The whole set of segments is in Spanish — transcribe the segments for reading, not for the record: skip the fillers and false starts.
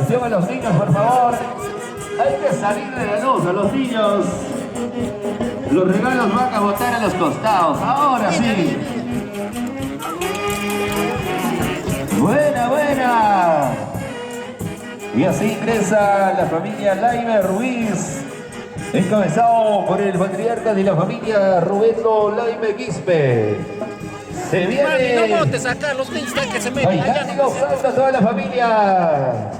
atención a los niños, por favor. Hay que salir de la luz a los niños. Los regalos van a botar a los costados. Ahora sí. Buena, buena. Y así ingresa la familia Laime Ruiz, encabezado por el patriarca de la familia Roberto Laime Quispe. Se viene. No botes acá, los niños están que se meten. Ahí está, sigo salta toda la familia.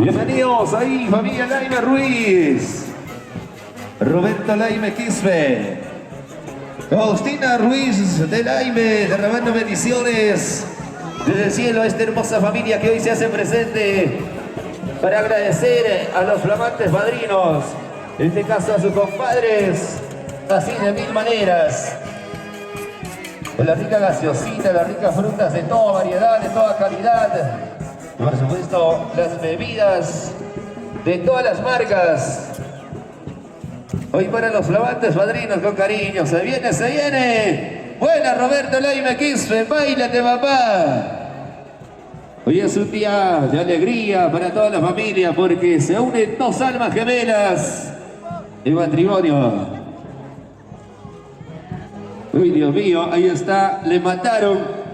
Bienvenidos ahí, familia Laime Ruiz, Roberto Laime Quispe, Agustina Ruiz de Laime, derramando bendiciones desde el cielo a esta hermosa familia que hoy se hace presente para agradecer a los flamantes padrinos, en este caso a sus compadres, así de mil maneras. La rica gaseosita, las ricas frutas de toda variedad, de toda calidad. Por supuesto, las bebidas de todas las marcas. Hoy para los flamantes padrinos con cariño. Se viene, se viene. Buena, Roberto Laime Quispe, báilate, papá. Hoy es un día de alegría para toda la familia porque se unen dos almas gemelas en matrimonio. Uy, Dios mío, ahí está, le mataron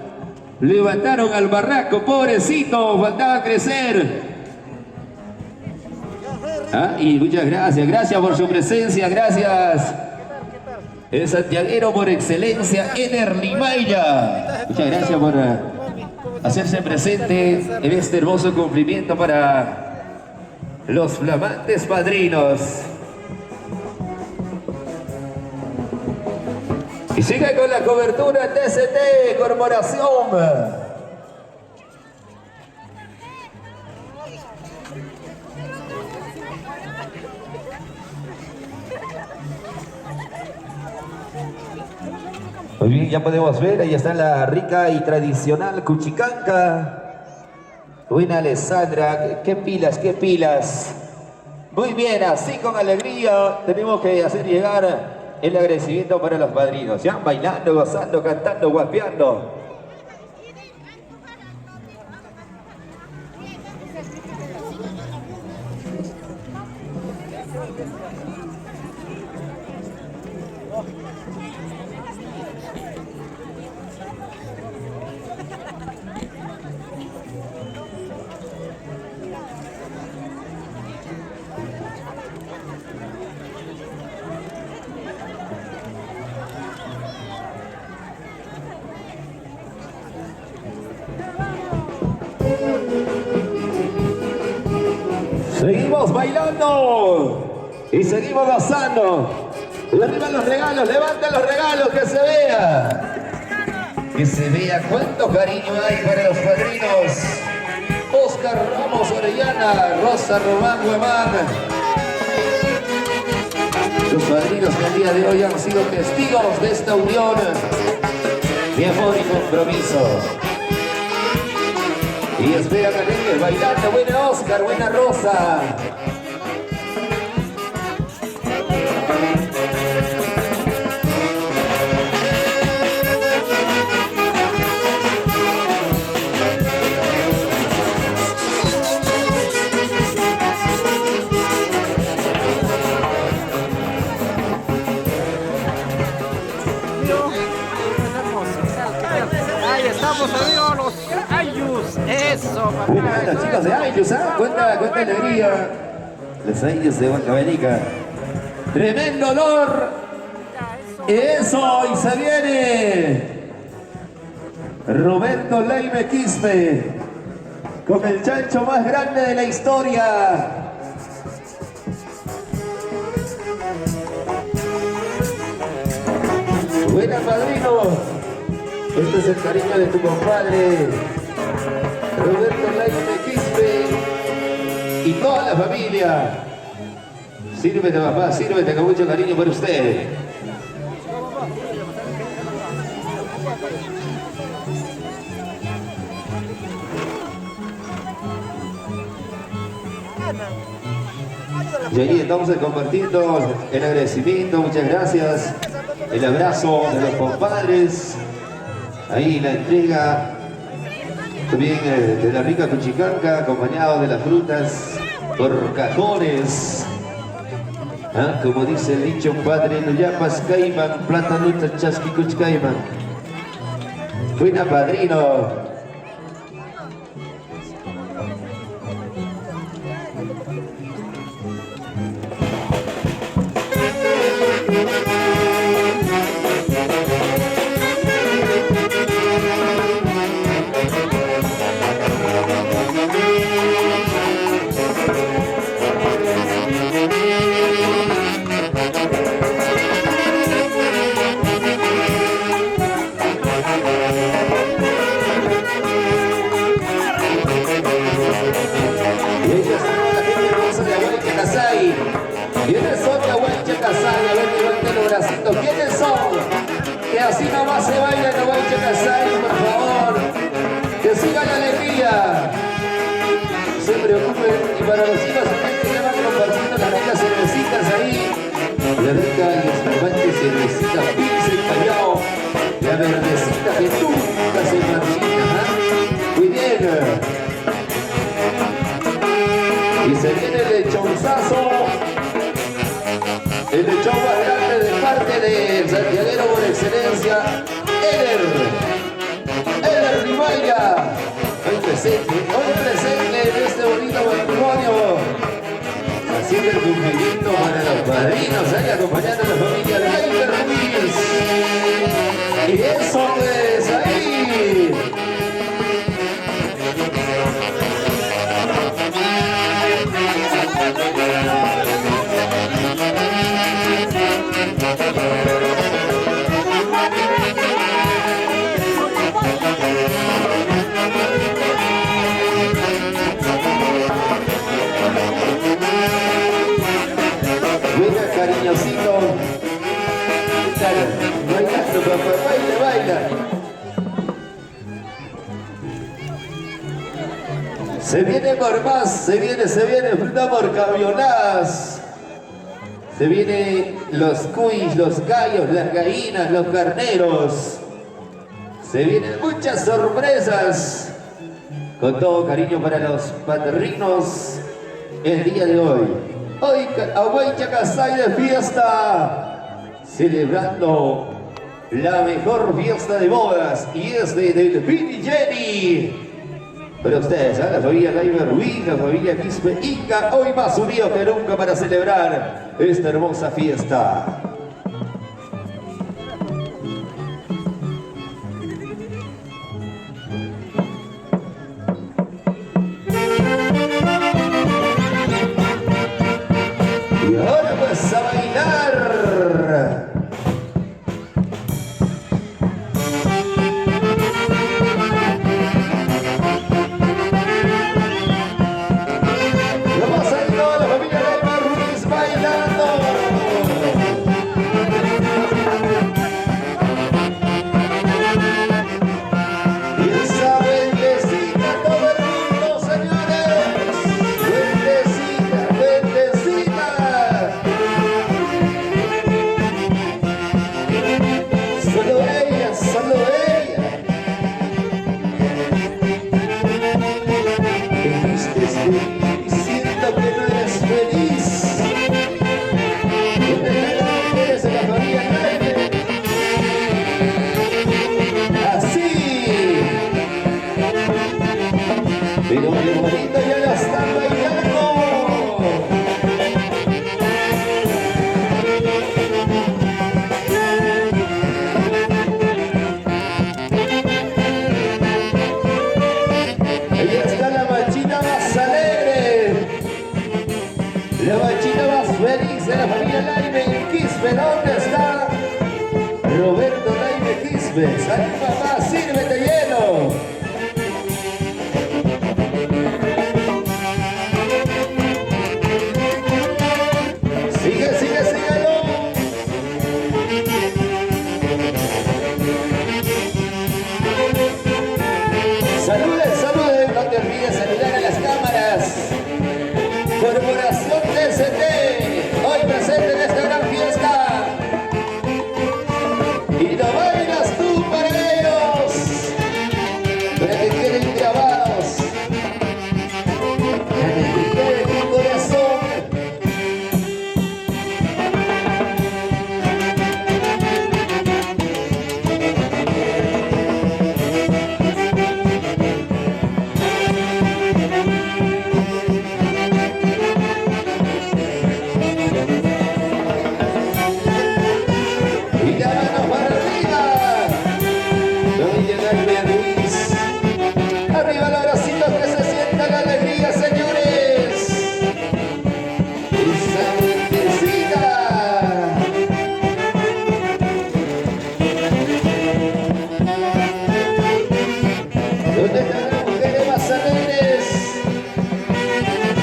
al barraco, pobrecito, faltaba crecer. Y muchas gracias por su presencia, gracias. El santiaguero por excelencia, Eder Limailla. Muchas gracias por hacerse presente en este hermoso cumplimiento para los flamantes padrinos. Y sigue con la cobertura TCT Corporación. Muy bien, ya podemos ver, ahí está la rica y tradicional cuchicanca. Buena, Alessandra, qué pilas, qué pilas. Muy bien, así con alegría tenemos que hacer llegar el agradecimiento para los padrinos, ya bailando, gozando, cantando, guapeando. Seguimos bailando y seguimos gozando. Y arriba los regalos, levanta los regalos, que se vea. Que se vea cuánto cariño hay para los padrinos. Oscar Ramos Orellana, Rosa Román Guamán. Los padrinos que el día de hoy han sido testigos de esta unión de amor y compromiso. Y espera que bailando, buena Oscar, buena Rosa. Ahí estamos, amigos, los Ayus. Eso, Buena, los chicos de Ayus, ¿ah? Cuenta alegría. Los Ayus de Huancabenica. Tremendo olor. Eso, y se viene Roberto Laime Quispe con el chancho más grande de la historia. Buena, padrino. Este es el cariño de tu compadre Roberto Laime Quispe y toda la familia. Sírvete, papá, sírvete con mucho cariño para usted. Y ahí estamos compartiendo el agradecimiento, muchas gracias. El abrazo de los compadres. Ahí la entrega también de la rica cuchicanca, acompañado de las frutas por cajones. ¿Ah? Como dice el dicho padre, no llamas caiman, plátano chasquicuch caiman. Buena padrino. ¿Quiénes son de Aguancha Casay? A ver, levanten los bracitos. ¿Quiénes son? Que así nomás se baila en Aguancha Casay, por favor. Que siga la alegría. No se preocupen. Y para los hijos que van compartiendo las ricas cervecitas ahí. La rica y espumante cervecita Pilsen Callao. La verdecita que nunca se marchita. ¿Eh? Muy bien. Y se viene el lechonzazo. El lechón más grande de parte del santiaguero por excelencia, Eder Rivaira. Hoy presente en este bonito matrimonio. Haciendo el cumplimiento para los padrinos, ahí acompañando a la familia Laimer Ruiz. Y eso pues, ahí. Venga, cariñosito. Bailando, papá, baila. Se viene por más, se viene fruta por camionadas. Se vienen los cuis, los gallos, las gallinas, los carneros. Se vienen muchas sorpresas. Con todo cariño para los padrinos el día de hoy. Hoy Aguancha Casay de fiesta. Celebrando la mejor fiesta de bodas. Y es de Delfín y Jenny. Pero ustedes, la familia Laimer Ruiz, la familia Quispe Inca, hoy más unidos que nunca para celebrar esta hermosa fiesta. Y ahora pues a bailar. Pero qué bonito, ya la están bailando. Ahí está la machita más alegre, la machita más feliz de la familia Laime Quispe. ¿Dónde está Roberto Laime Quispe? Salud, papá, sírvete hielo.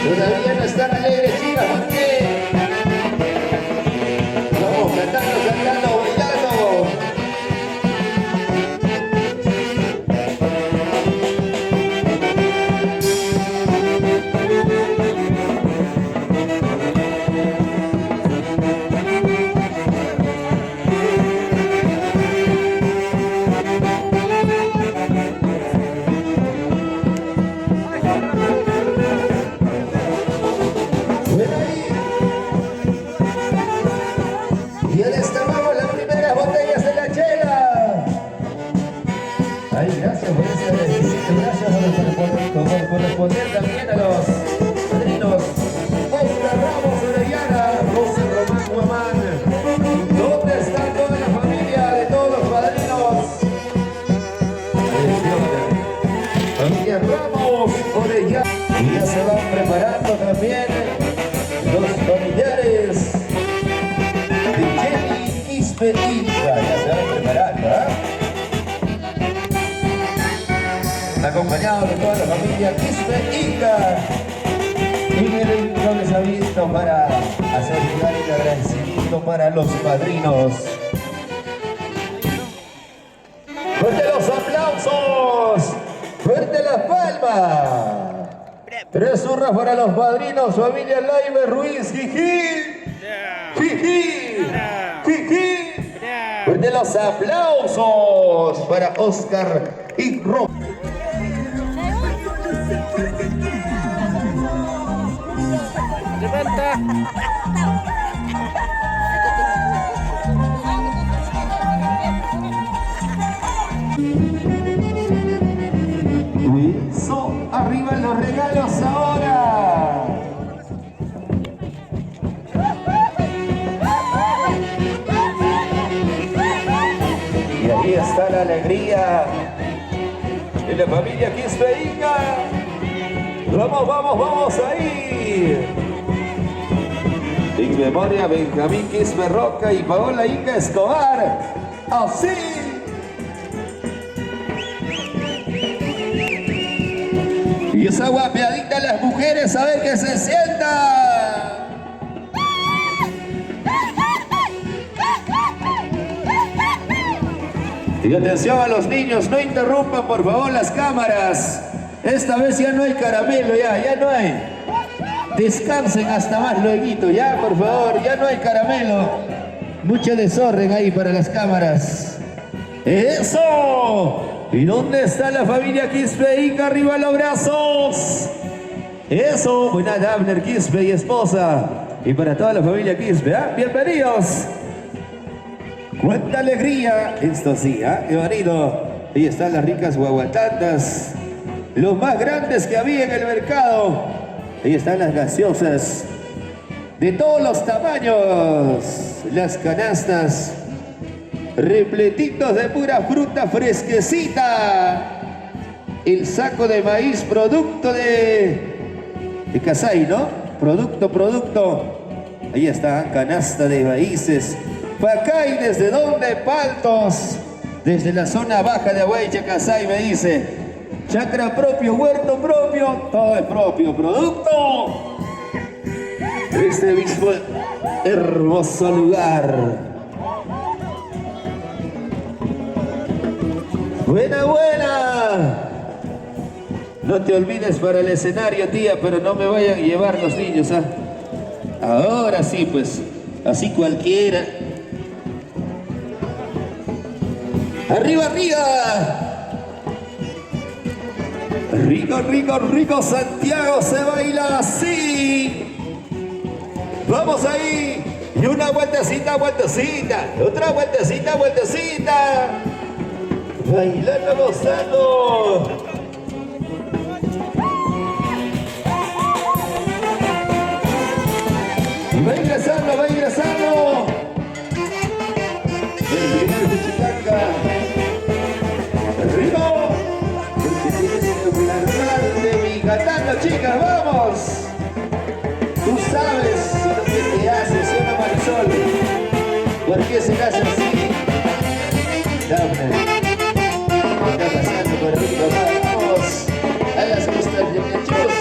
Todavía no están alegres, chicas, ¿por qué? Vamos cantando, cantando, bailando. Y ya destapamos las primeras botellas de la chela. Ay, gracias por ese agradecimiento, gracias por responder también a los padrinos. Oscar Ramos Orellana, José Román Guamán. ¿Dónde está toda la familia de todos los padrinos? Familia Ramos Orellana. Y ya se van preparando también los familiares de Jenny Quispe Inca. Ya se van preparando, acompañado de toda la familia Quispe Inca. En el improvisamiento para hacer llegar el agradecimiento para los padrinos. ¡Fuerte los aplausos! ¡Fuerte las palmas! 3 hurras para los padrinos, familia Laime Ruiz, jiji, jiji, jiji. Fuerte los aplausos para Oscar y Ro. Levanta. Eso, arriba los regalos ahora. Y ahí está la alegría de la familia Quispe Inca. Vamos, vamos, vamos ahí. En memoria Benjamín Quispe Roca y Paola Inca Escobar. Así. Y esa guapeadita las mujeres, a ver que se sienta. Y atención a los niños, no interrumpan por favor las cámaras. Esta vez ya no hay caramelo, ya no hay. Descansen hasta más luego, ya por favor, ya no hay caramelo. Mucho desorden ahí para las cámaras. ¡Eso! ¿Y dónde está la familia Quispe Inca? ¡Arriba los brazos! ¡Eso! Buena Abner Quispe y esposa. Y para toda la familia Quispe, ¡bienvenidos! ¡Cuánta alegría! Esto sí, ¡qué bonito! Ahí están las ricas guaguatantas, los más grandes que había en el mercado. Ahí están las gaseosas de todos los tamaños, las canastas repletitos de pura fruta fresquecita, el saco de maíz producto de Casay, ¿no? Producto. Ahí está, canasta de maíces. Pacay, ¿desde dónde? Paltos. Desde la zona baja de Aguaycha, Casay, me dice. Chacra propio, huerto propio, todo es propio producto. Este mismo hermoso lugar. Buena. No te olvides para el escenario, tía, pero no me vayan a llevar los niños, Ahora sí, pues, así cualquiera. ¡Arriba! Rico, Santiago se baila así. Vamos ahí. Y una vueltecita. Otra vueltecita. Bailando, gozando. Y va ingresando. El primer de Chicaca. Rico. Porque tienes que hablar de mi cantando, chicas, vamos. Tú sabes lo que te hace, ¿sí o no, Marisol? ¿Por qué se hace así? Dame. ¿Qué está pasando por ahí, papá? Vamos a las pistas de Mechus.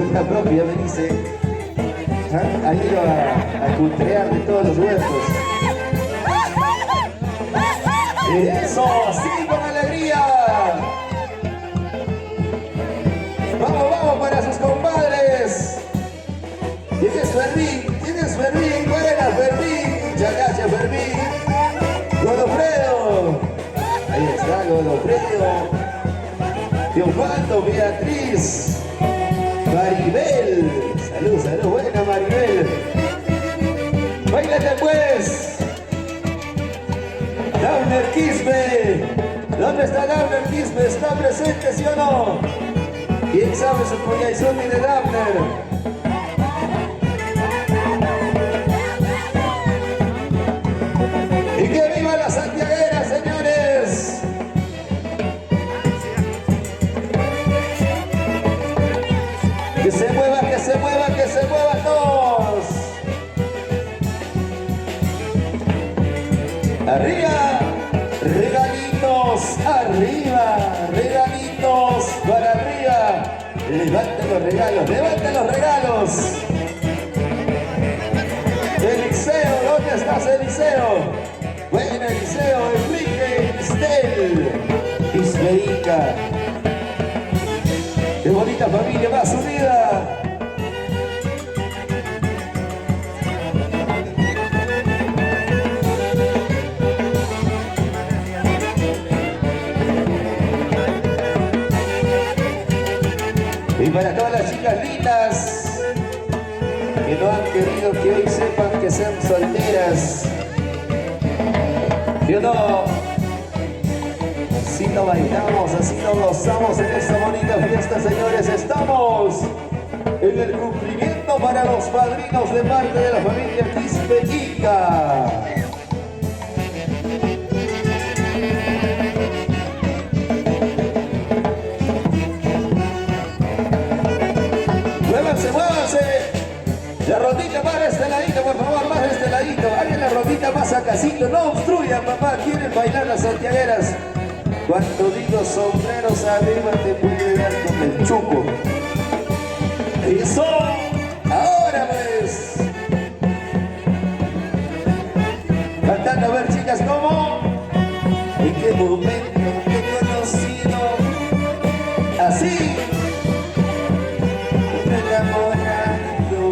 Cuenta propia, me dice. Ha ido a cultrear de todos los huertos. ¡Eso! ¡Sí, con alegría! ¡Vamos, vamos para sus compadres! ¿Quién es Fermín? ¿Quién es Fermín? ¡Buena, Fermín! ¡Muchas gracias, Fermín! ¡Godofredo! Ahí está, Godofredo. Teofaldo, Beatriz, Maribel. Salud, salud, buena Maribel. ¡Báilate pues! Downer Quispe. ¿Dónde está Downer Quispe? ¿Está presente, sí o no? ¿Quién sabe su pollazón de Downer? ¡Y que viva la santiaguera, señores! Que se mueva, que se mueva, que se muevan todos. Arriba, regalitos, arriba, regalitos para arriba. Levanten los regalos, levanten los regalos. Eliseo, ¿dónde estás, Eliseo? Bueno, Eliseo, Enrique, Estel, Ismerica. ¡Qué bonita familia más unida! Y para todas las chicas lindas que no han querido que hoy sepan que sean solteras. Yo no. Así no bailamos, así no gozamos en esta bonita fiesta, señores. Estamos en el cumplimiento para los padrinos de parte de la familia Quispe Ica. Muévanse, muévanse. La rondita más de este ladito, por favor, más de este ladito. Hagan la rondita más acasito. No obstruyan, papá. Quieren bailar las santiagueras. Cuando digo sombreros arriba te puede dar con el chupo. ¡Eso! ¡Ahora pues! Cantando, a ver chicas, ¿cómo? ¿En qué momento te he conocido? Así. Enamorado.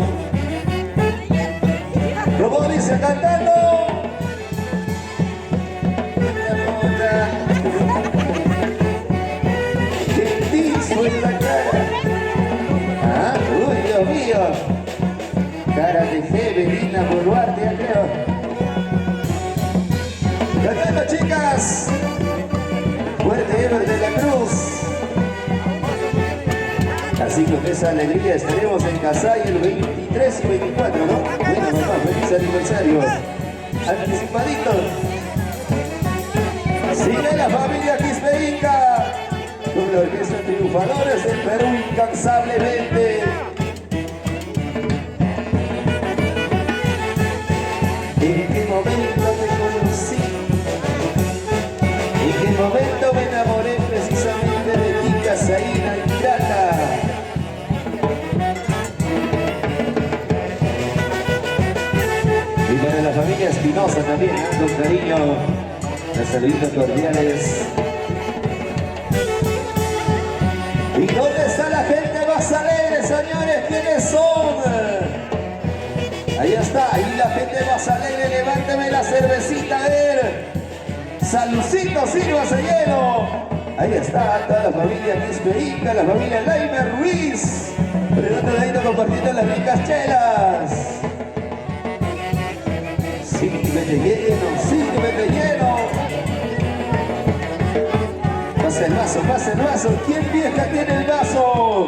¿Cómo dice cantando? En la cara. Ah, uy, Dios mío. Cara de Evelina Boluarte, ya creo. Cantando, chicas. Fuerte Ever de la Cruz. Así con esa alegría estaremos en Casay el 23 y 24, ¿no? Bueno, mamá, feliz aniversario. Anticipadito. Sigue la familia Quispe Ica. Con la orquesta Triunfadores del Perú incansablemente. ¿En qué momento te conocí? ¿En qué momento me enamoré precisamente de ti, Casaína Ingrata? Y para la familia Espinosa también, con cariño, los saluditos cordiales. ¿Y dónde está la gente más alegre, señores? ¿Quiénes son? Ahí está, ahí la gente más alegre. Levánteme la cervecita, a ver. Saludcito, sírvase lleno. Ahí está, toda la familia Quispe Ica, la familia Laime Ruiz. Pregúntale ahí, compartiendo las ricas chelas. Sírvete lleno, sírvete lleno. Pasa el vaso, pasa el vaso. ¿Quién vieja tiene el vaso?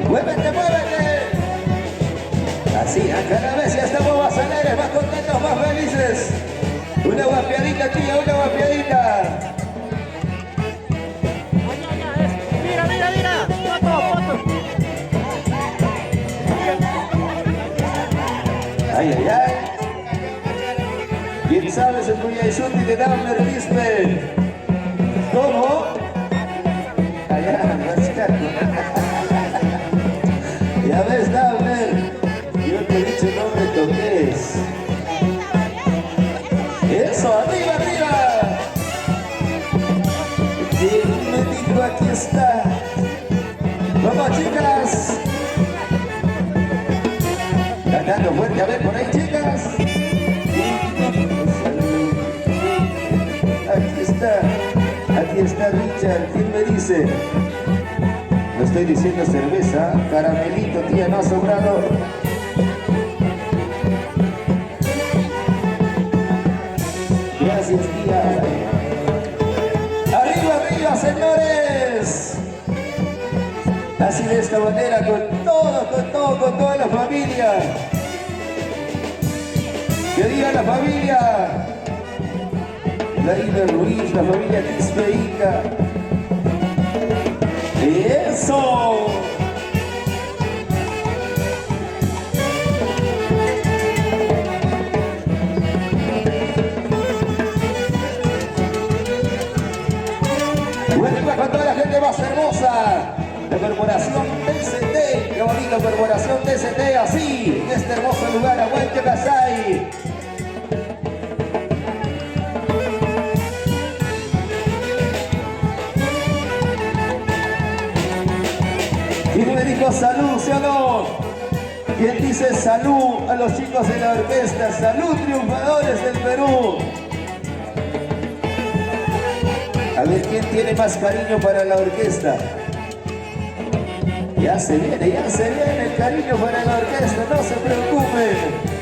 ¡Muévete, muévete! Así, cada vez ya estamos más alegres, más contentos, más felices. Una guapiadita, tía, una guapiadita. Ay, ay, ay. ¿Quién sabe si tuya es útil de Dahmer Quispe? ¿Cómo? Allá, Rascaco. Ya ves, Dahmer. Yo te he dicho no me toques. Eso, arriba, arriba. ¿Quién me dijo aquí está? Vamos, chicas. Cantando fuerte, a ver por ahí, chicas. Aquí está Richard. ¿Quién me dice? No estoy diciendo cerveza, caramelito, tía, no ha sobrado. Gracias, tía. Arriba, arriba, señores. Así de esta manera, con toda la familia. Que diga la familia. Laime Ruiz, la familia Quispe Inca. ¡Eso! Buenas con toda la gente más hermosa. La corporación TCT, qué bonito, corporación TCT, así, en este hermoso lugar, aguante Casay. ¿Quién me dijo salud, sí o no? ¿Quién dice salud a los chicos de la orquesta? Salud, triunfadores del Perú. A ver, ¿quién tiene más cariño para la orquesta? Ya se viene el cariño para la orquesta, no se preocupen.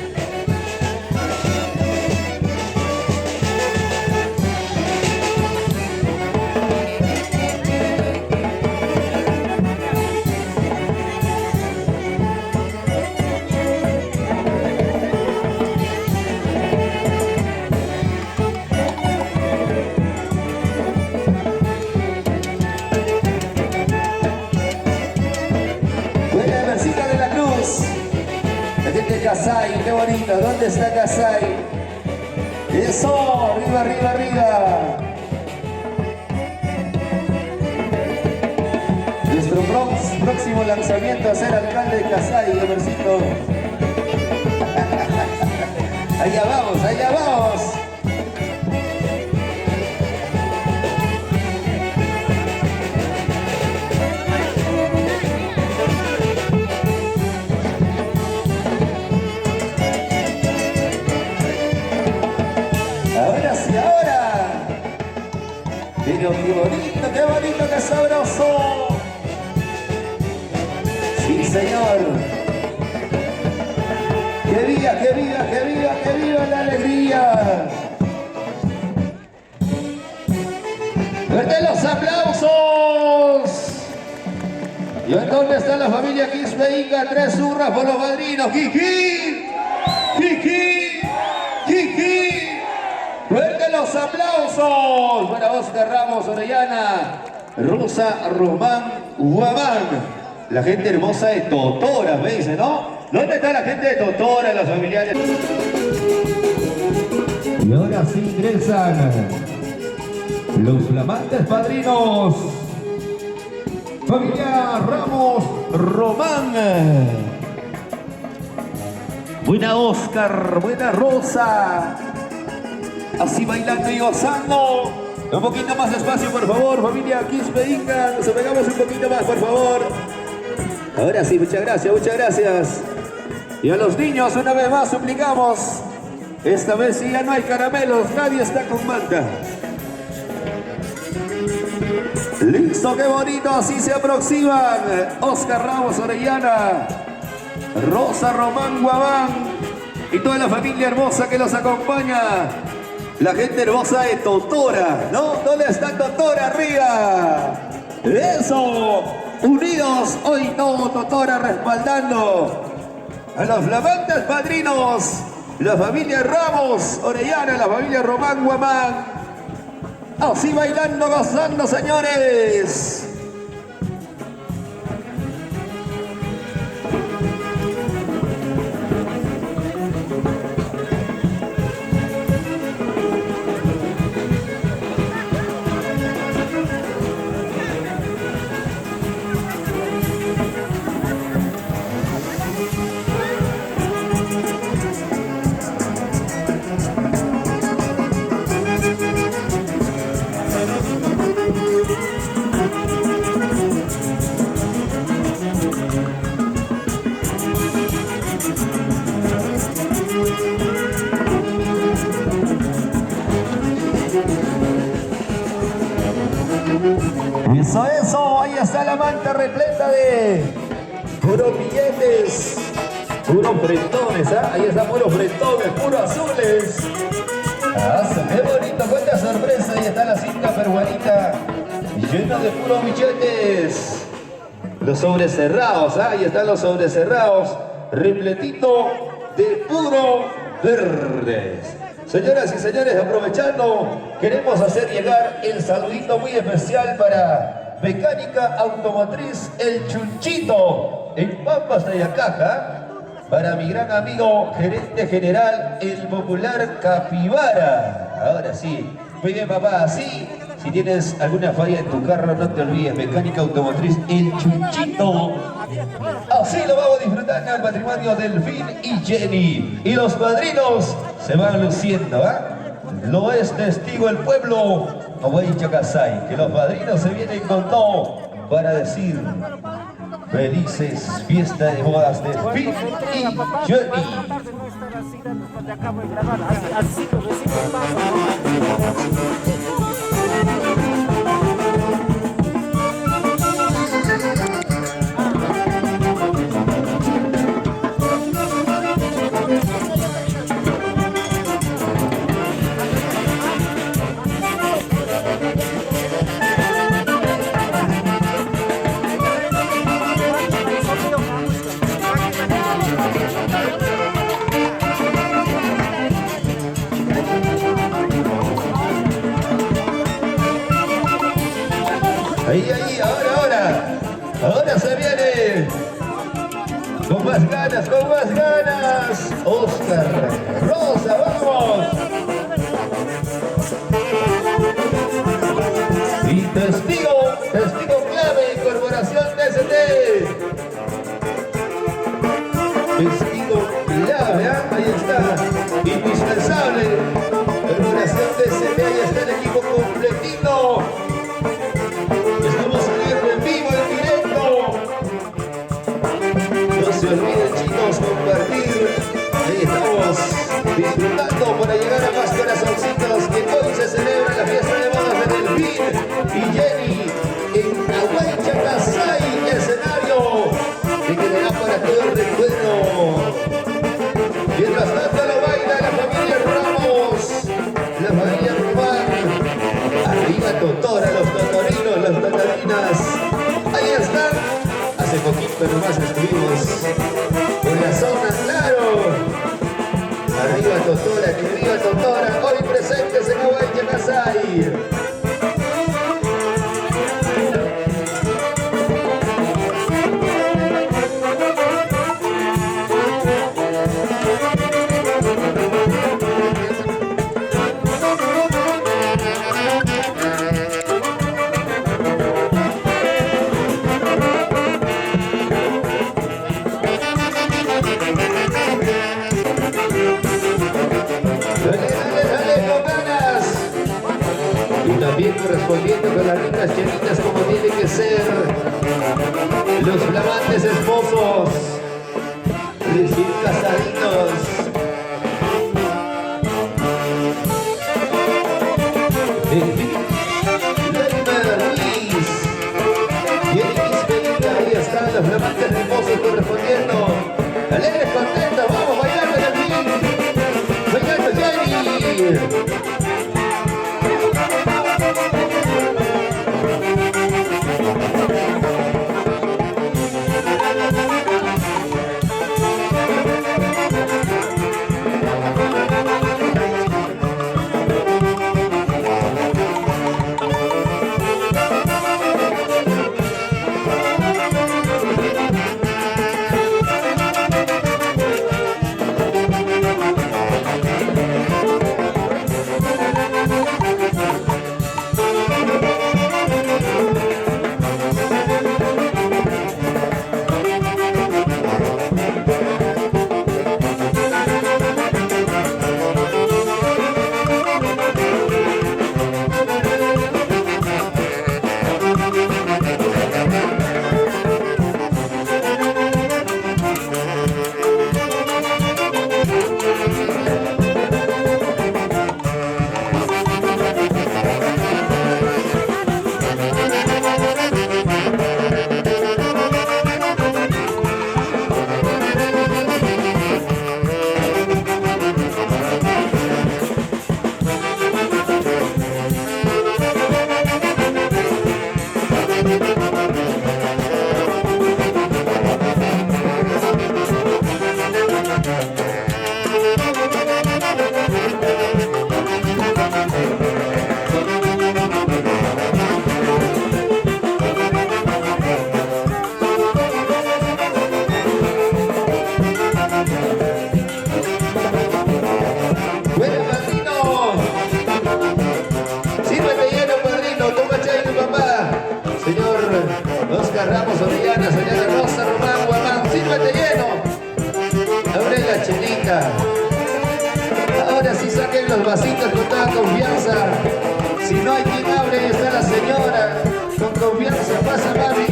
Casay, qué bonito, ¿dónde está Casay? Eso, arriba, arriba, arriba. Nuestro próximo lanzamiento a ser alcalde de Casay, Emercito. Allá vamos, allá vamos. Pero qué bonito, qué sabroso. Sí, señor. Que viva, que viva, que viva, que viva la alegría. ¡Fuerte los aplausos! ¿Y en dónde está la familia Quispe Inca? 3 zurras por los padrinos. ¡Kiki! ¡Kiki! ¡Kiki! ¡Fuerte los aplausos! Para Oscar Ramos, Orellana, Rosa Román Guamán. La gente hermosa de Totora, me dice, ¿no? ¿Dónde está la gente de Totora, los familiares? Y ahora sí ingresan los flamantes padrinos. Familia Ramos Román. Buena Oscar, buena Rosa. Así bailando y gozando. Un poquito más despacio, por favor, familia Quispe Inca. Nos pegamos un poquito más, por favor. Ahora sí, muchas gracias, muchas gracias. Y a los niños, una vez más, suplicamos. Esta vez sí ya no hay caramelos, nadie está con manta. Listo, qué bonito, así se aproximan. Oscar Ramos, Orellana, Rosa Román Guamán y toda la familia hermosa que los acompaña. La gente hermosa de Totora, ¿no? ¿Dónde está Totora? ¡Arriba! ¡Eso! Unidos, hoy todo Totora respaldando a los flamantes padrinos, la familia Ramos, Orellana, la familia Román Guamán. Así bailando, gozando, señores. Puros billetes, puros frentones, ¿ah? Ahí están puros frentones, puros azules. Ah, qué bonito, cuánta sorpresa. Ahí está la cinta peruanita, llena de puros billetes. Los sobres cerrados, ¿ah? Ahí están los sobres cerrados, repletito de puro verdes. Señoras y señores, aprovechando, queremos hacer llegar el saludito muy especial para Mecánica Automotriz El Chunchito en Pampas de Ayacaja, para mi gran amigo gerente general El Popular Capibara. Ahora sí, muy bien papá, así, si tienes alguna falla en tu carro, no te olvides, Mecánica Automotriz El Chunchito. Así lo vamos a disfrutar en el matrimonio Delfín y Jenny. Y los padrinos se van luciendo, ¿ah? Lo es testigo el pueblo Oguay Chacasay, que los padrinos se vienen con todo para decir felices fiestas de bodas Delfín y Jenny. Ahí, ahora se viene. Con más ganas, Oscar Rosa, vamos. Y testigo clave, Corporación TST. Testigo clave, ¿eh? Ahí está, indispensable. Corporación TST, ahí está el equipo completito. Estamos saliendo en vivo, en directo. No se olviden, chicos, compartir. Ahí estamos disfrutando para llegar a más corazoncitos, que hoy se celebra la fiesta de bodas de Delfín y Jenny en Oguay Chacasay, escenario que quedará para todo el recuerdo. Mientras tanto lo baila la familia Ramos, la familia Román. Arriba Totora, los totorinos, las totorinas. Ahí están. Hace poquito nomás estuvimos en la zona, claro. Arriba Totora, que viva Totora. Hoy presentes en Oguay Chacasay. Dale, con ganas. Y también correspondiendo con las lindas chelitas como tiene que ser. Los flamantes esposos, recién casaditos. Ahí están los flamantes esposos correspondiendo. Alegres, contentos, vamos bailando en el fin. Bailando Jenny. sí saquen los vasitos con toda confianza. Si no hay quien abre, ahí está la señora. Con confianza, pasa mami.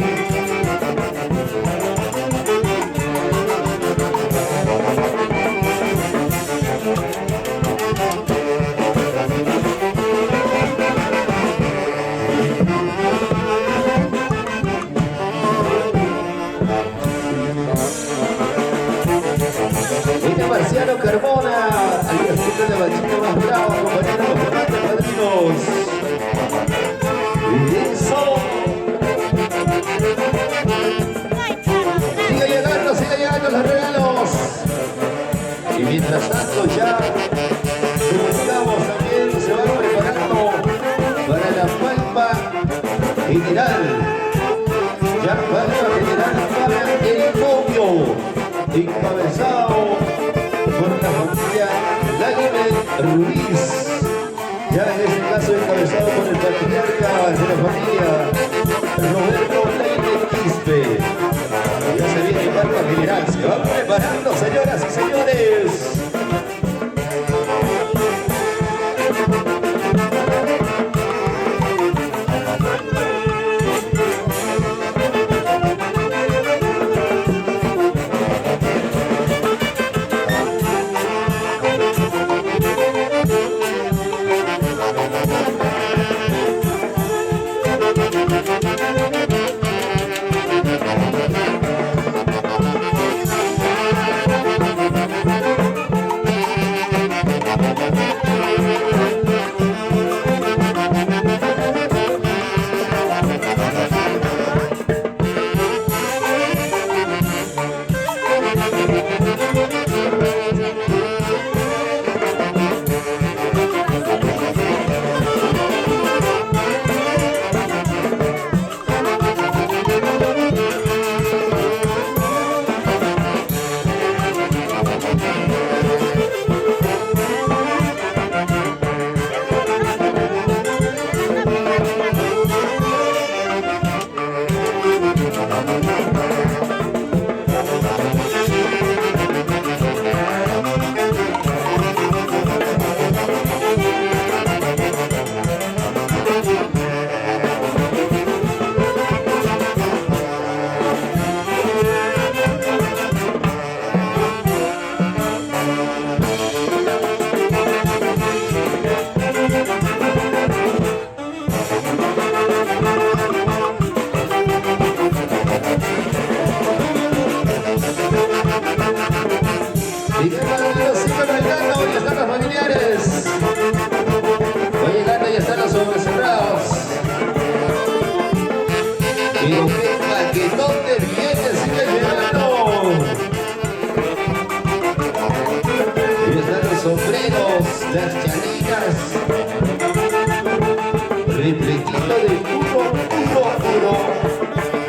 Marciano Carmona, al castillo de la bachita más brava, compañeros, los demantes padrinos. ¡Eso! Sigue llegando los regalos. Y mientras tanto ya, buscamos también, se van preparando para la palma general. Ya palma general para el novio, encabezado por la familia Laime Ruiz, ya en este caso encabezado por el patriarca de la familia Roberto Laime Quispe. Ya se viene el palma general, se van preparando, señoras y señores. Pero qué paquetón de billetes sigue llegando. Y están los sombreros, las chalitas. Repletito de puro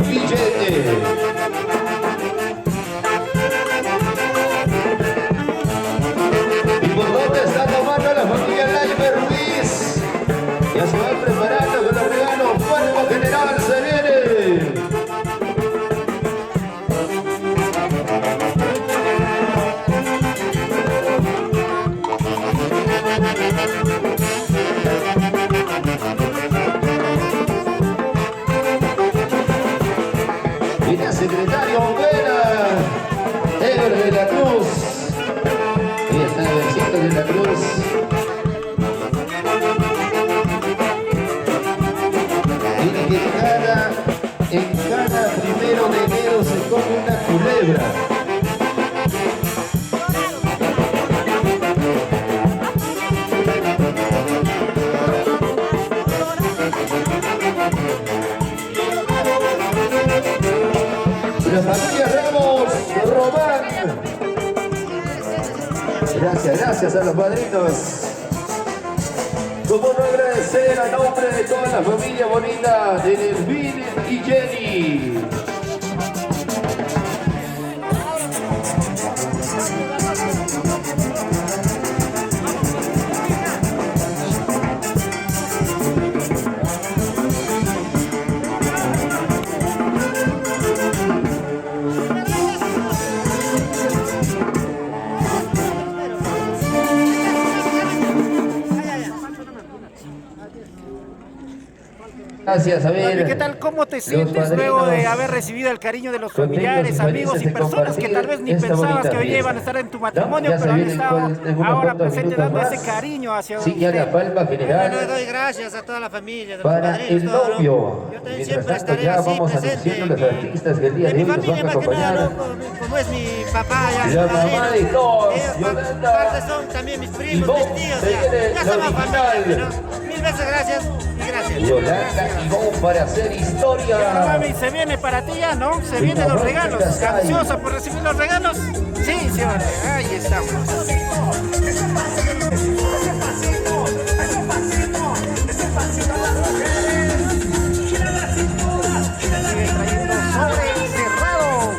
billete. ¿Y por dónde está tomando la familia Laime Ruiz? Ya se van preparando con los regalos. Cuerpo general se viene. Mira, secretario, buena. Ever de la Cruz. Ahí está el versito de la Cruz. Tiene que en cada 1 de enero se come una culebra. La familia Ramos, Román. Gracias a los padrinos. ¿Cómo no agradecer a nombre de toda la familia bonita de Nelvin y Jenny? Gracias, a ver. David, ¿qué tal? ¿Cómo te sientes luego de haber recibido el cariño de los familiares, amigos y personas que tal vez ni pensabas que hoy iban a estar en tu matrimonio, pero han estado ahora presentes dando ese cariño hacia usted? Sí, ya la palma general. Bueno, doy gracias a toda la familia de los para padrinos, el todo, ¿no? novio. Yo también Mientras siempre tanto, estaré ya así vamos presente. anunciando los artistas que el día de mi hoy nos familia van a más que nada, acompañar. ¿no? Como es mi papá, ya La mis mamá padrinos, de todos, ellos Yolanda. parte son también mis Y primos, vos, mis tíos, se viene ya lo somos familia, original. ¿no? Mil veces gracias y gracias. Yolanda y vos para hacer historia. Bueno, mami, se viene para ti ya, ¿no? Se vienen los regalos. ¿Ansiosa por recibir los regalos? Sí, sí, vale. Ahí estamos. Sigue trayendo sobre cerrado.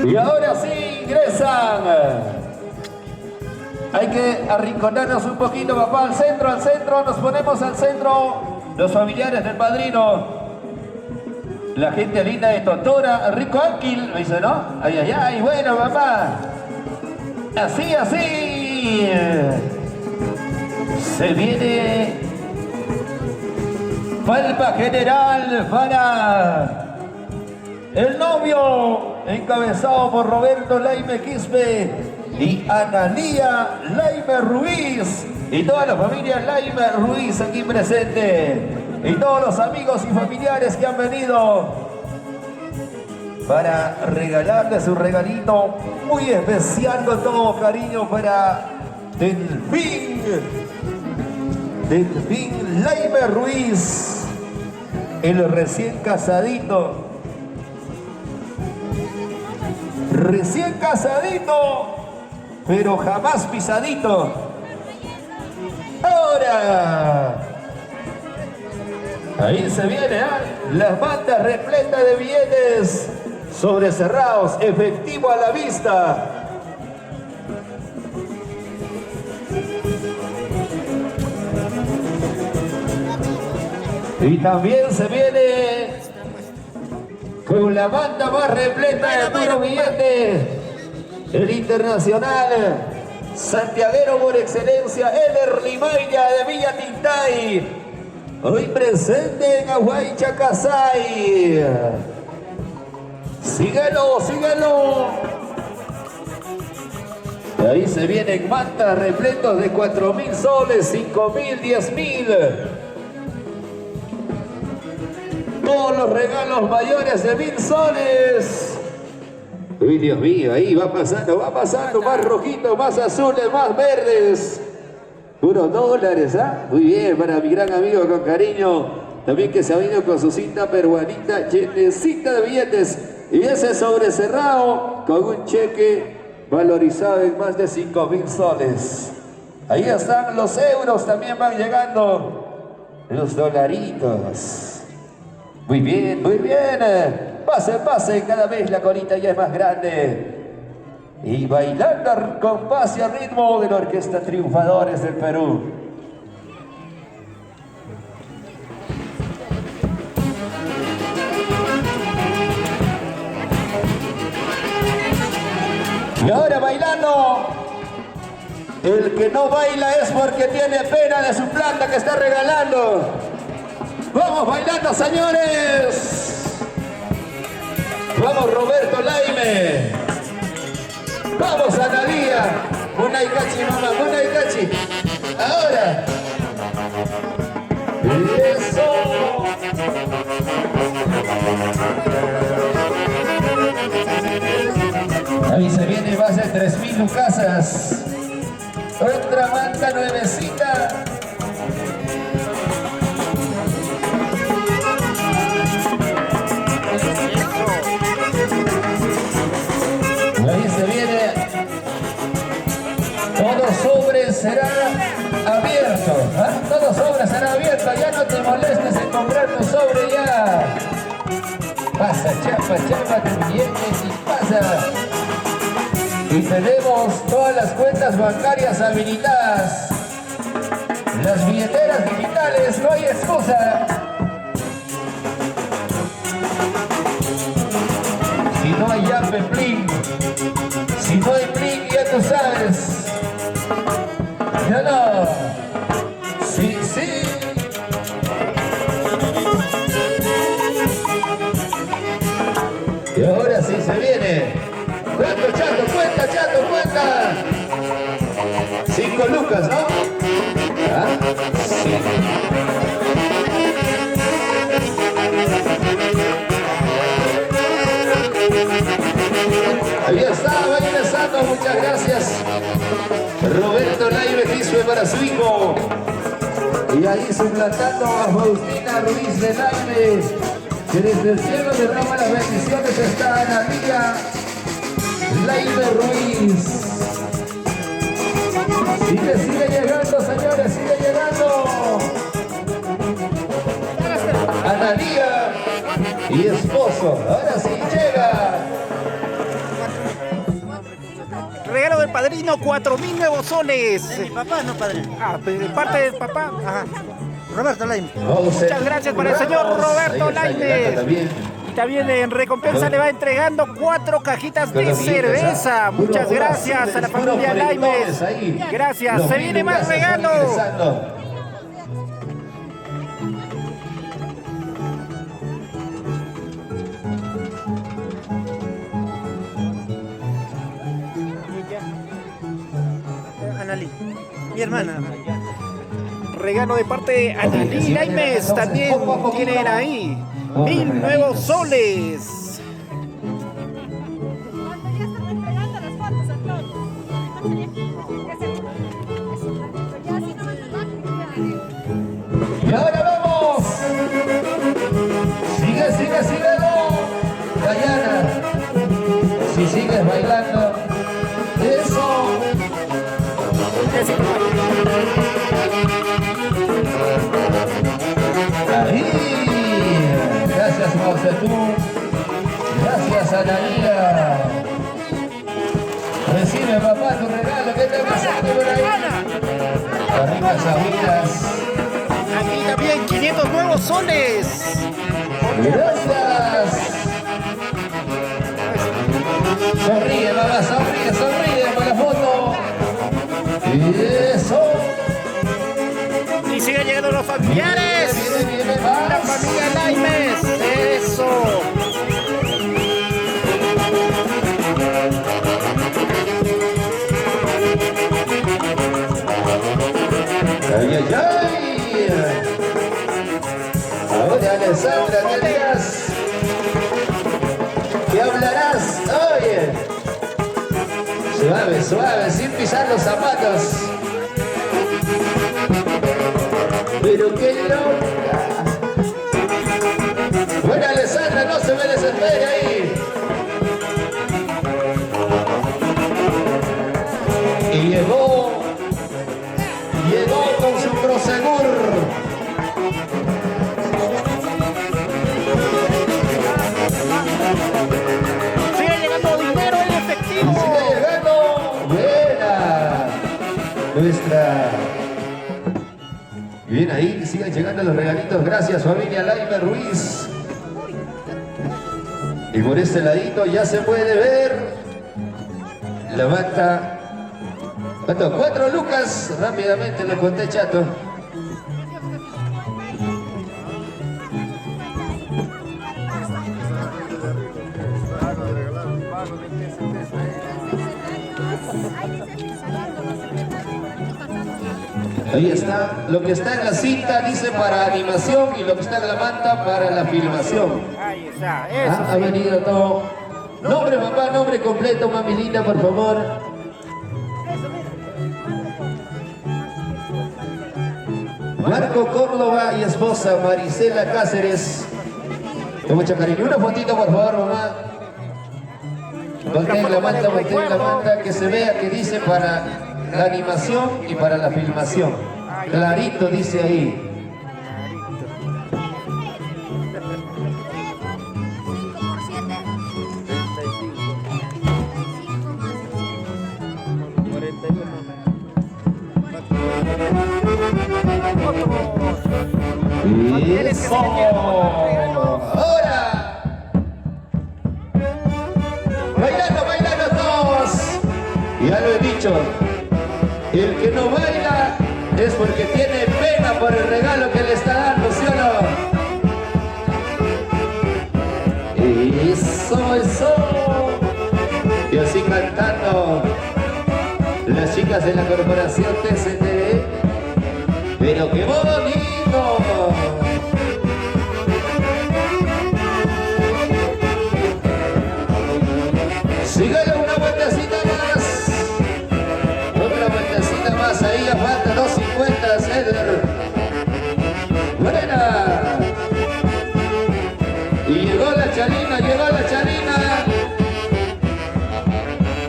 Y ahora sí ingresan. Hay que arrinconarnos un poquito, papá, al centro, nos ponemos al centro. Los familiares del padrino. La gente linda de Totora, Rico Ángel, me dice, ¿no? Ay, ay, ay, bueno, papá. Así, así. Se viene palpa general para el novio, encabezado por Roberto Laime Quispe y Analía Laime Ruiz. Y toda la familia Laime Ruiz aquí presente. Y todos los amigos y familiares que han venido para regalarle su regalito muy especial con todo cariño para Delfín Laime Ruiz, el recién casadito. Recién casadito, pero jamás pisadito. Ahora, ahí se viene, las bandas repletas de billetes sobrecerrados, efectivo a la vista. Y también se viene con la banda más repleta de puros billetes, el internacional santiaguero por excelencia, Eder Limaña de Villa Tintay, hoy presente en Aguaycha Casay. Síguelo, síguelo. Y ahí se vienen mantas repletos de 4.000 soles, 5.000, 10.000. Todos los regalos mayores de 1.000 soles. Uy, Dios mío, ahí va pasando, más rojitos, más azules, más verdes. Puros dólares, ¿ah? Muy bien, para mi gran amigo con cariño, también que se ha venido con su cinta peruanita, llenecita de billetes. Y ese sobrecerrado con un cheque valorizado en más de 5.000 soles. Ahí están los euros, también van llegando los dolaritos. Muy bien, muy bien. Pasen, pasen, cada vez la colita ya es más grande. Y bailando al compás y al ritmo de la Orquesta Triunfadores del Perú. Y ahora bailando. El que no baila es porque tiene pena de su plata que está regalando. Vamos bailando, señores. Vamos, Roberto Laime. Vamos, Analía. Una y cachi, mamá, una y cachi. Ahora. Eso. Ahí se viene más de 3.000 lucasas. Otra manta nuevecita. Ahí se viene. Todo sobre será abierto. ¿Ah? Todo los sobres han abierto, ya no te molestes en comprar tu sobre ya. Pasa, chapa de billetes y pasa. Y tenemos todas las cuentas bancarias habilitadas. Las billeteras digitales, no hay excusa. Si no hay Yape Plin, si no hay Plin, ya tú sabes. Ya no. Sí, sí. Y ahora sí se viene. ¿Cuánto, Chato? Cuenta, Chato, cuenta. 5 lucas, ¿no? ¿Ah? Sí. Ahí está, va ingresando, muchas gracias. Roberto Laime Quispe para su hijo. Y ahí suplantando a Faustina Ruiz de Laime, que desde el cielo derrama las bendiciones. Está Analía Laime Ruiz. Sigue llegando, señores, sigue llegando. Analía y esposo. Ahora sí llega. Regalo del padrino, 4.000 nuevos soles. De mi papá, no padrino. Ah, de parte del papá. Ajá. Roberto Laime. Muchas gracias para el señor Roberto Laime. Y también en recompensa le va entregando 4 cajitas de cerveza. Muchas gracias a la familia Laime. Gracias. Se viene más regalo. Analí, mi hermana. Regalo de parte de Analí Laimes. También tienen ahí 1.000 nuevos soles. Y ahora vamos. Sigue, no. Dayana. Si sigues bailando. Eso. Ahí. Gracias, Mausetú. Gracias, Analía. Recibe, papá, tu regalo. ¿Qué te pasa por ahí? Las ricas abuelas. Aquí también 500 nuevos soles. Gracias. Sonríe, mamá, sonríe con la foto. Eso. Y siguen llegando los familiares. Viene más. La familia Laimes. Eso. Ay. Ahora, Alessandra, ¿qué dirás? ¿Qué hablarás? Oye. Suave, sin pisar los zapatos. Pero qué loca. Bueno, Alessandra, no se me desespere ahí. Y llegó con su Prosegur. Sigue llegando dinero en efectivo. Sigue llegando. Buena. Nuestra. Bien ahí, siguen llegando los regalitos. Gracias, familia Laime Ruiz. Y por este ladito ya se puede ver la bata. ¿Cuánto? 4 lucas. Rápidamente lo conté, Chato. Ahí está, lo que está en la cinta dice para animación y lo que está en la manta para la filmación. Ahí está, eso. Ha venido todo. Nombre, papá, nombre completo, mami linda, por favor. Marco Córdoba y esposa Marisela Cáceres. Con mucho cariño. Una fotito, por favor, mamá. Volteen la manta, que se vea que dice para la animación y para la filmación. Clarito dice ahí. 5 ¡Eso! ¡Ahora! ¡Bailando, bailando todos! Ya lo he dicho, el que no baila es porque tiene pena por el regalo que le está dando, ¿sí o no? ¡Eso, eso! Y así cantando las chicas de la corporación TCT. ¡Pero qué bonito! Sígale una vueltecita más. Otra vueltecita más. Ahí ya falta 2.50, Ceder. Buena. Y llegó la Chalina, llegó la Chalina.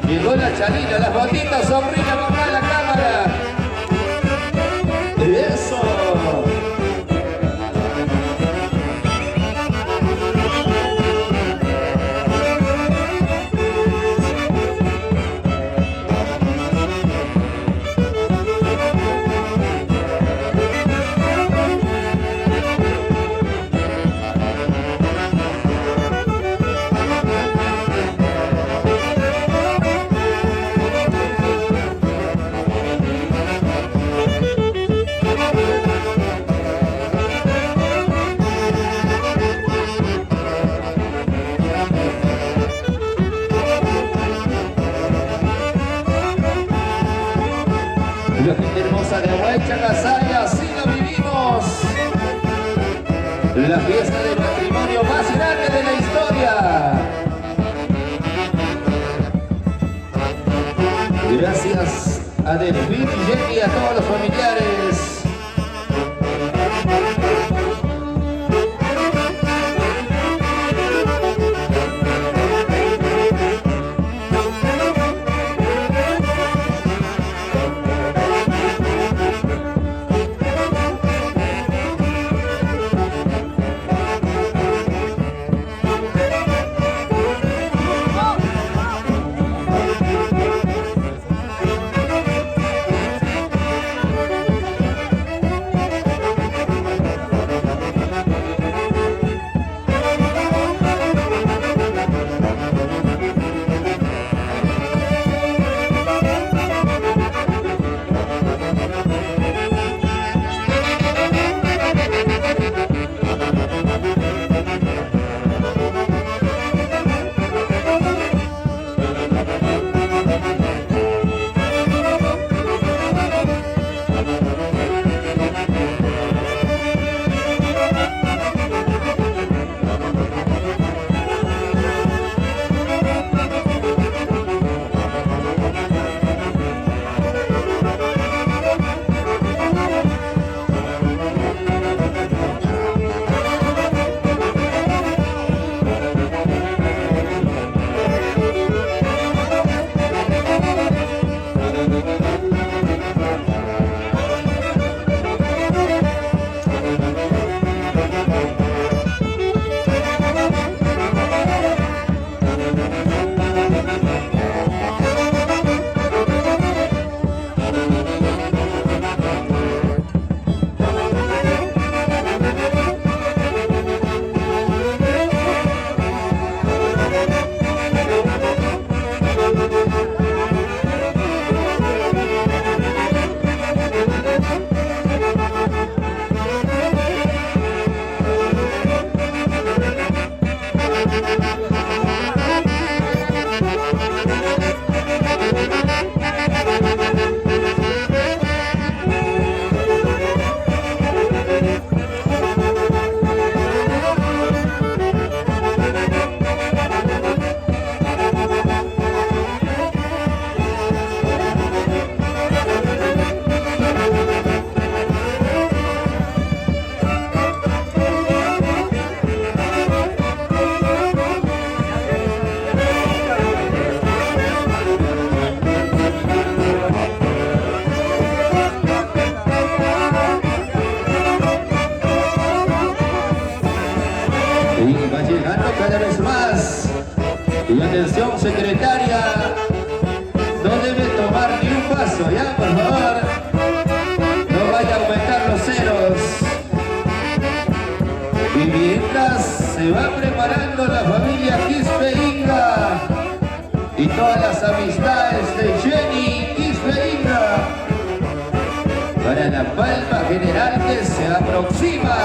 Llegó la Chalina. Las botitas, sobrina, mamá, la cámara. ¡Eso! La gente hermosa de Huaychacasaya, así lo vivimos. La fiesta de matrimonio más grande de la historia. Gracias a Delfín y Jenny y a todos los familiares. Atención secretaria, no debe tomar ni un paso, ya por favor, no vaya a aumentar los ceros. Y mientras se va preparando la familia Quispe Inga y todas las amistades de Jenny Quispe Inga para la palma general que se aproxima.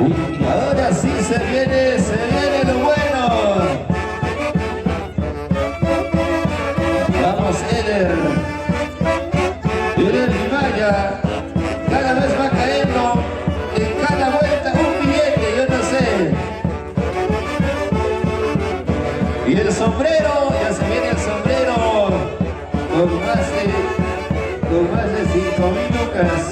Y ahora sí se viene lo bueno. Vamos, Eder Vimaya, cada vez va cayendo en cada vuelta un billete, yo no sé. Y el sombrero, ya se viene el sombrero con más de 5.000 lucas.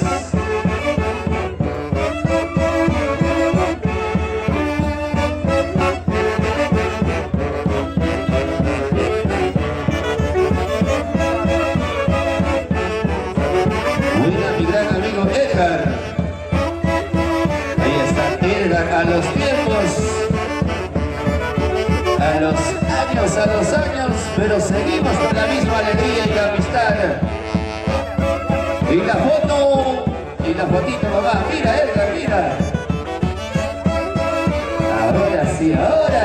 Ahí está Edgar, a los tiempos, a los años, pero seguimos con la misma alegría y amistad. Y la fotito mamá, mira Edgar, mira. Ahora sí, ahora.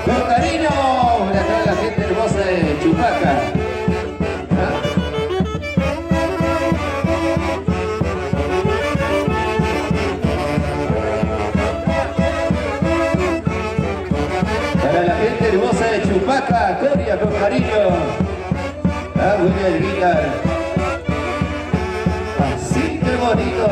Con cariño, para toda la gente hermosa de Chupaca. Para la gente hermosa de Chupaca, Coria, con cariño. Ah, muy bien, Guitar. Así de bonito.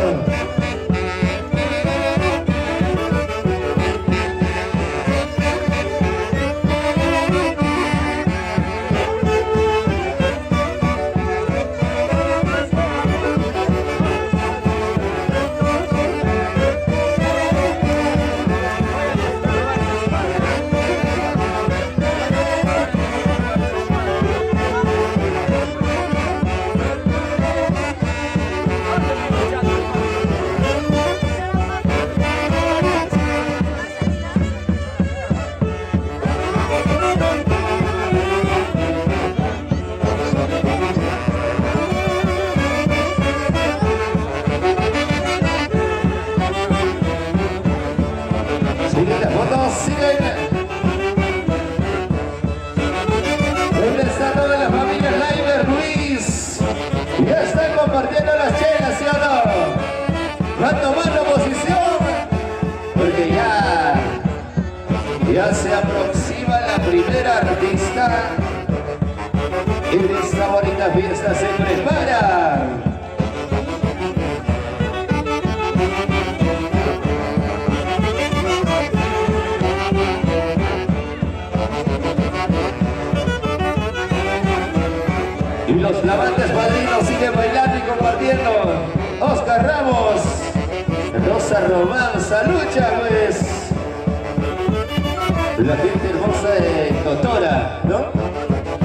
Siguen las fotos, siguen. ¿Dónde está toda la familia Laimer Ruiz? Ya están compartiendo las chelas, ¿sí o no? ¿Van tomando posición? Porque ya se aproxima la primera artista. En esta bonita fiesta se prepara. Y los flamantes padrinos siguen bailando y compartiendo. Oscar Ramos, Rosa Román, Salucha, pues. La gente hermosa de Totora, ¿no?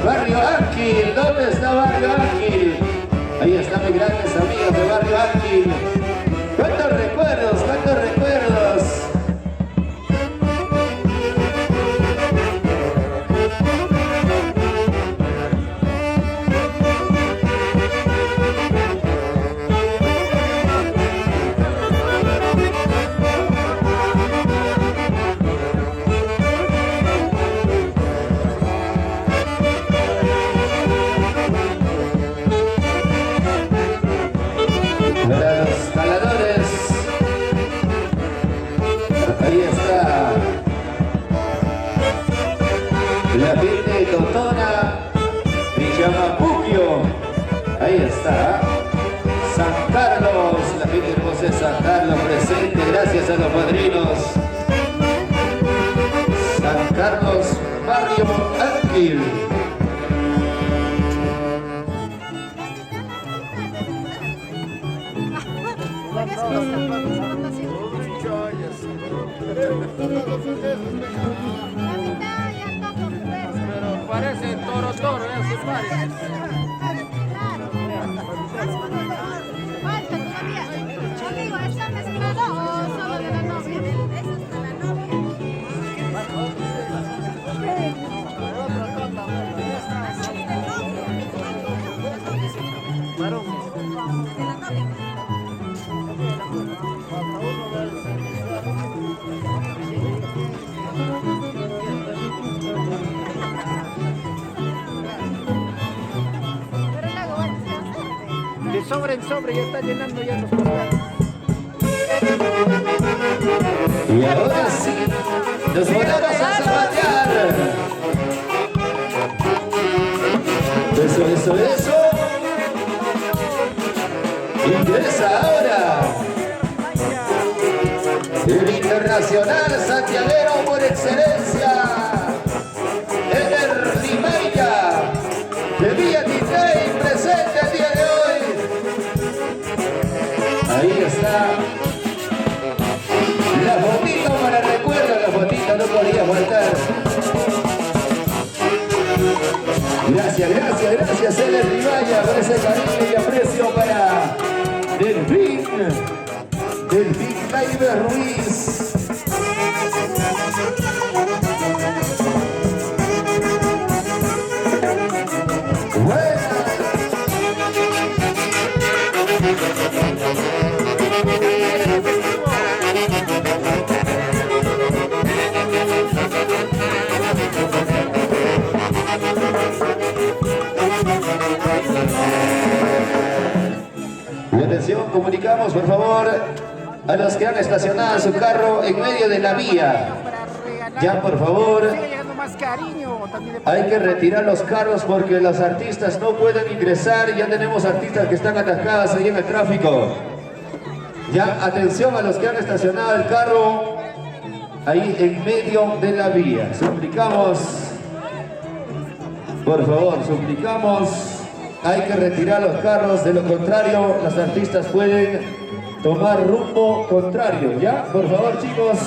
Barrio Ángel, ¿dónde está Barrio Ángel? Ahí están mis grandes amigos de Barrio Ángel. ¿Cuántos recuerdos? ¿Cuántos recuerdos? Felicidades a los padrinos. San Carlos, Barrio Ángel. Pero parece toro, ya se parece. Falta todavía. Amigo, ¿está mezclado o solo de la novia? Eso es de la De sobre en sobre ya está llenando ya los corrales. Y ahora sí, nos ponemos a zapatear. Eso. Ingresa ahora el internacional santiaguero por excelencia, Eder Rimeya, de Villa Titey, presente el día de hoy. Ahí está. La fotito para el recuerdo, la fotito no podía faltar. Gracias, Eder Rimeya, por ese cariño y aprecio para Delfín Laime Ruiz. Y atención, comunicamos por favor a los que han estacionado su carro en medio de la vía. Ya, por favor, hay que retirar los carros porque los artistas no pueden ingresar. Ya tenemos artistas que están atacados ahí en el tráfico. Ya, atención a los que han estacionado el carro ahí en medio de la vía. Suplicamos, por favor, suplicamos, hay que retirar los carros, de lo contrario los artistas pueden tomar rumbo contrario. Ya, por favor, chicos.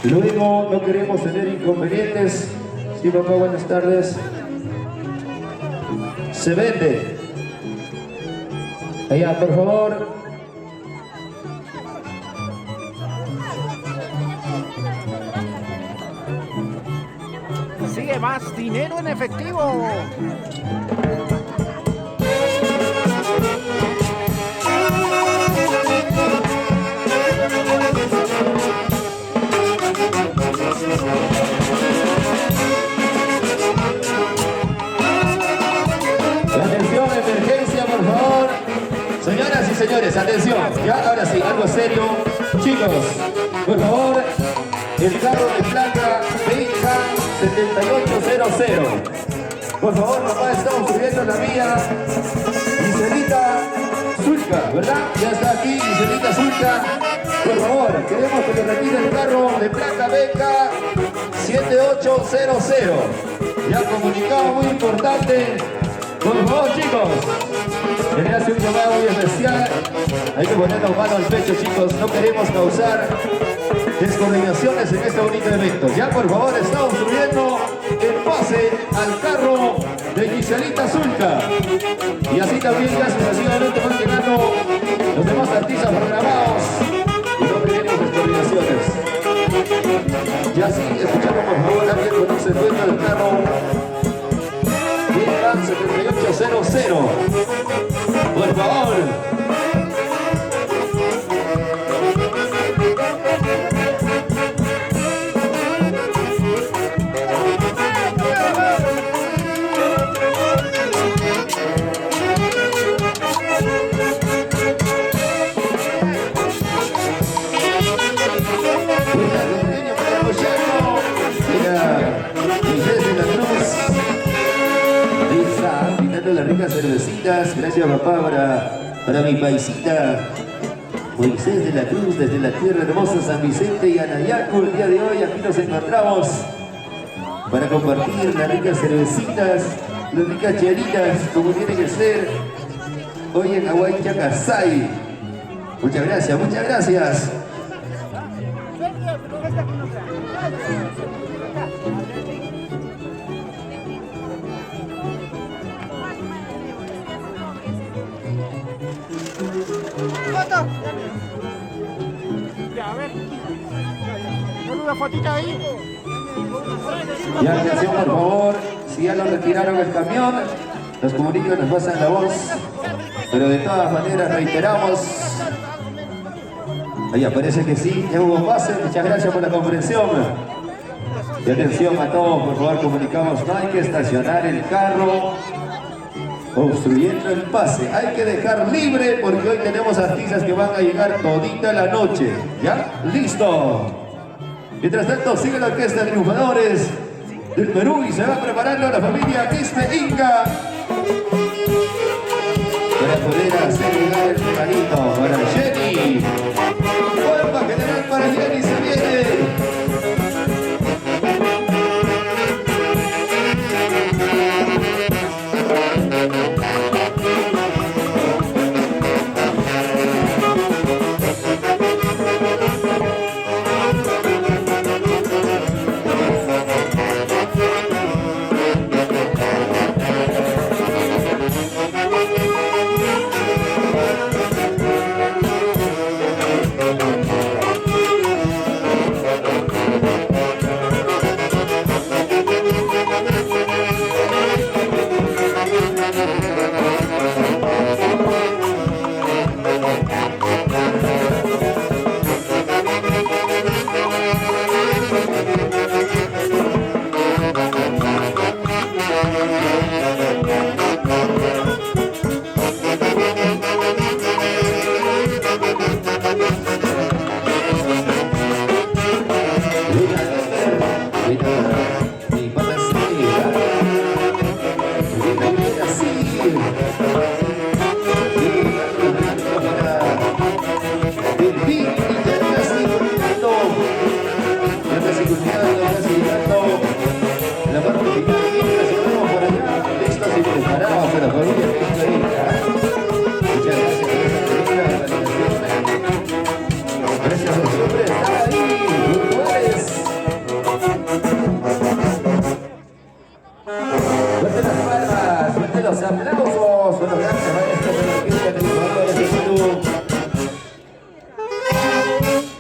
Luego no queremos tener inconvenientes. Sí, papá, buenas tardes. Se vende. Allá, por favor. Sigue más dinero en efectivo. Atención, emergencia, por favor. Señoras y señores, atención. Ya, ahora sí, algo serio. Chicos, por favor, el carro de placa BK7800. Por favor, papá, estamos subiendo la vía. Giselita Zulca, ¿verdad? Ya está aquí, Giselita Zulca. Por favor, queremos que le retire el carro de placa BK7800. Ya comunicado muy importante. Por favor, chicos, le hace un llamado muy especial. Hay que ponernos mano al pecho, chicos. No queremos causar descoordinaciones en este bonito evento. Ya, por favor, estamos subiendo el pase al carro de Giselita Zulca. Y así también ya sucesivamente van llegando los demás artistas programados. Y no queremos descoordinaciones. Ya sí, escuchamos por favor a quien conoce el dueño del carro. 7800. Por favor. Las ricas cervecitas, gracias papá para mi paisita. Moisés de la Cruz, desde la tierra hermosa San Vicente y Anayacu. El día de hoy aquí nos encontramos para compartir las ricas cervecitas, las ricas chelitas, como tiene que ser hoy en Hawái Chacasay. Muchas gracias, muchas gracias. ¡Foto! Ya, a ver. Una fotita ahí. Y atención, por favor, si ya lo retiraron el camión, los comunicadores nos pasan la voz, pero de todas maneras reiteramos. Ahí aparece que sí, ya hubo pase, muchas gracias por la comprensión. Y atención a todos, por favor, comunicamos, no hay que estacionar el carro obstruyendo el pase, hay que dejar libre porque hoy tenemos artistas que van a llegar todita la noche. ¿Ya? ¡Listo! Mientras tanto, sigue la orquesta de triunfadores del Perú y se va preparando la familia Quispe Inca para poder hacer llegar el regalito para Jenny. Bomba general para Jenny, se viene.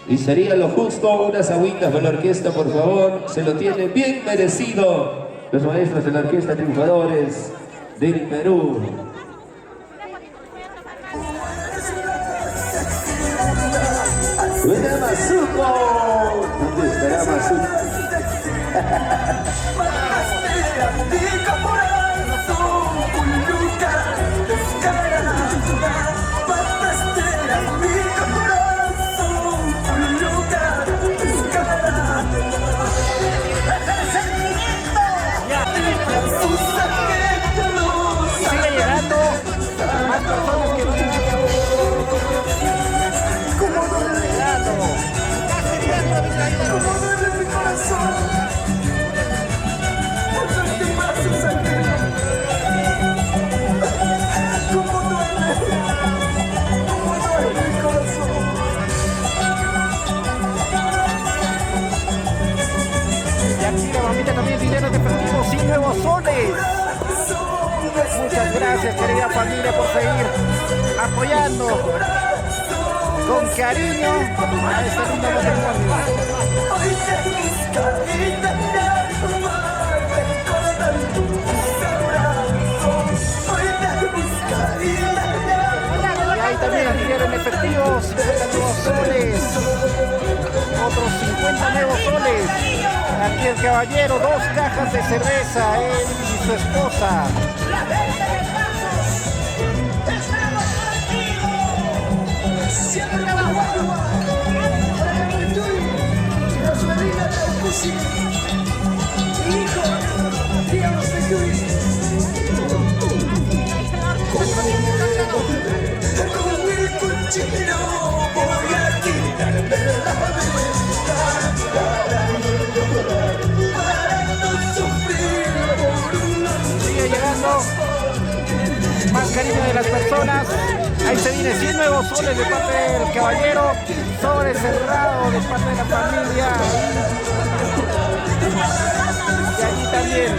Y sería lo justo unas agüitas para la orquesta, por favor. Se lo tiene bien merecido los maestros de la orquesta triunfadores del Perú. ¡Buena Mazuco! ¿Dónde estará Mazuco? Sigue llegando más personas que y aquí la mamita también dinero de efectivo, 100 nuevos soles. Muchas gracias, querida familia, por seguir apoyando con cariño a este lindo matrimonio. Y ahí también dinero en efectivo, 50 nuevos soles, otros 50 nuevos soles. Aquí el caballero, 2 cajas de cerveza, él y su esposa. Como entregando. Más cariño de las personas. Ahí se viene 100 nuevos soles de parte del caballero. Sobre cerrado de parte de la familia. Y allí también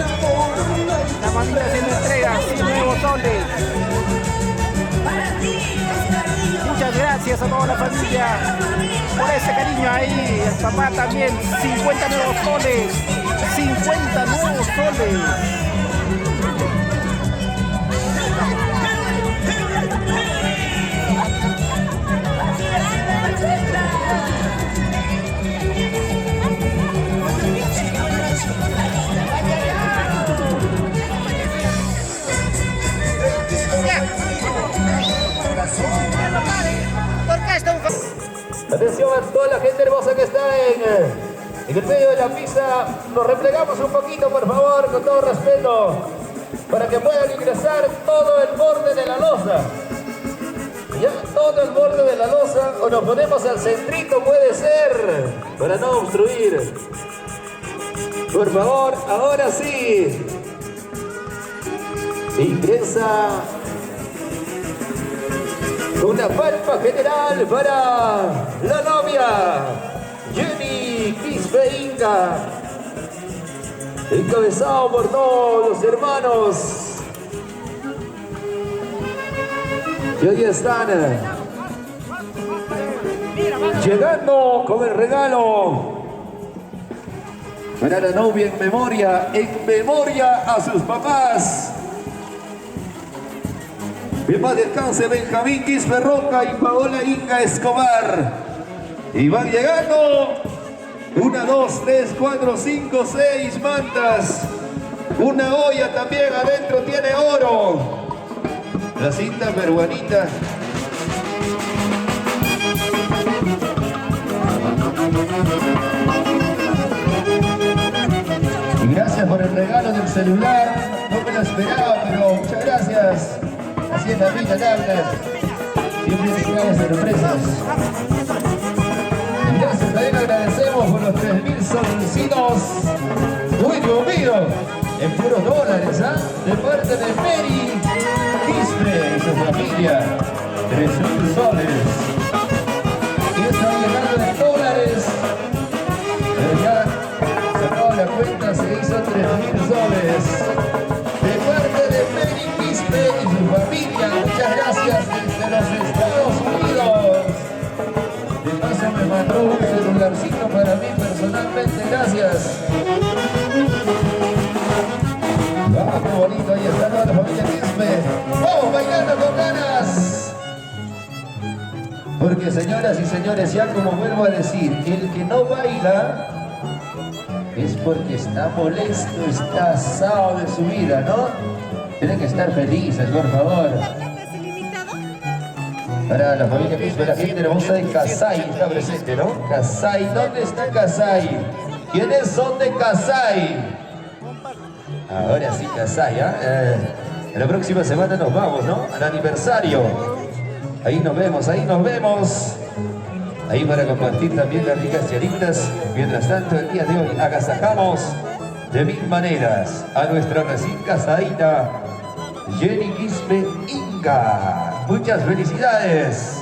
la familia haciendo entrega, 100 nuevos soles. Muchas gracias a toda la familia por ese cariño ahí. El papá también, 50 nuevos soles. 50 nuevos soles. Atención a toda la gente hermosa que está en el medio de la pista. Nos replegamos un poquito, por favor, con todo respeto, para que puedan ingresar todo el borde de la losa. Ya, todo el borde de la losa, o nos ponemos al centrito, puede ser, para no obstruir. Por favor, ahora sí. Ingresa una palma general para la novia, Jenny Quispe Inga, encabezado por todos los hermanos. Y ahí están, llegando con el regalo para la novia en memoria a sus papás. Que más descanse Benjamín Quispe Roca y Paola Inga Escobar. Y van llegando 1, 2, 3, 4, 5, 6 mantas. Una olla también adentro tiene oro. La cinta peruanita. Y gracias por el regalo del celular. No me lo esperaba, pero muchas gracias. Así es la vida, habla. Siempre se trae sorpresas. Y gracias, también agradecemos por los 3.000 solcitos. Uy, Dios mío, en puros dólares, ¿ah? De parte de Mary Quispe y su familia. 3.000 soles. Y están llegando de dólares. Pero ya sacado la cuenta, se hizo 3.000 soles. De parte de Mary Quispe y su familia, muchas gracias desde los Estados Unidos. De paso me mandó un celularcito para mí personalmente, gracias. Vamos, qué bonito, ahí está toda la familia Quispe. Vamos bailando con ganas. Porque señoras y señores, ya como vuelvo a decir, el que no baila es porque está molesto, está asado de su vida, ¿no? Tienen que estar felices, por favor. Para la familia Quispe, la gente hermosa de Kasai está presente, ¿no? Kasai, ¿dónde está Kasai? ¿Quiénes son de Kasai? Ahora sí, Kasai, ¿eh? La próxima semana nos vamos, ¿no? Al aniversario. Ahí nos vemos, ahí nos vemos. Ahí para compartir también las ricas charitas. Mientras tanto, el día de hoy agasajamos de 1000 maneras a nuestra recién casadita Jenny Quispe Inga. Muchas felicidades.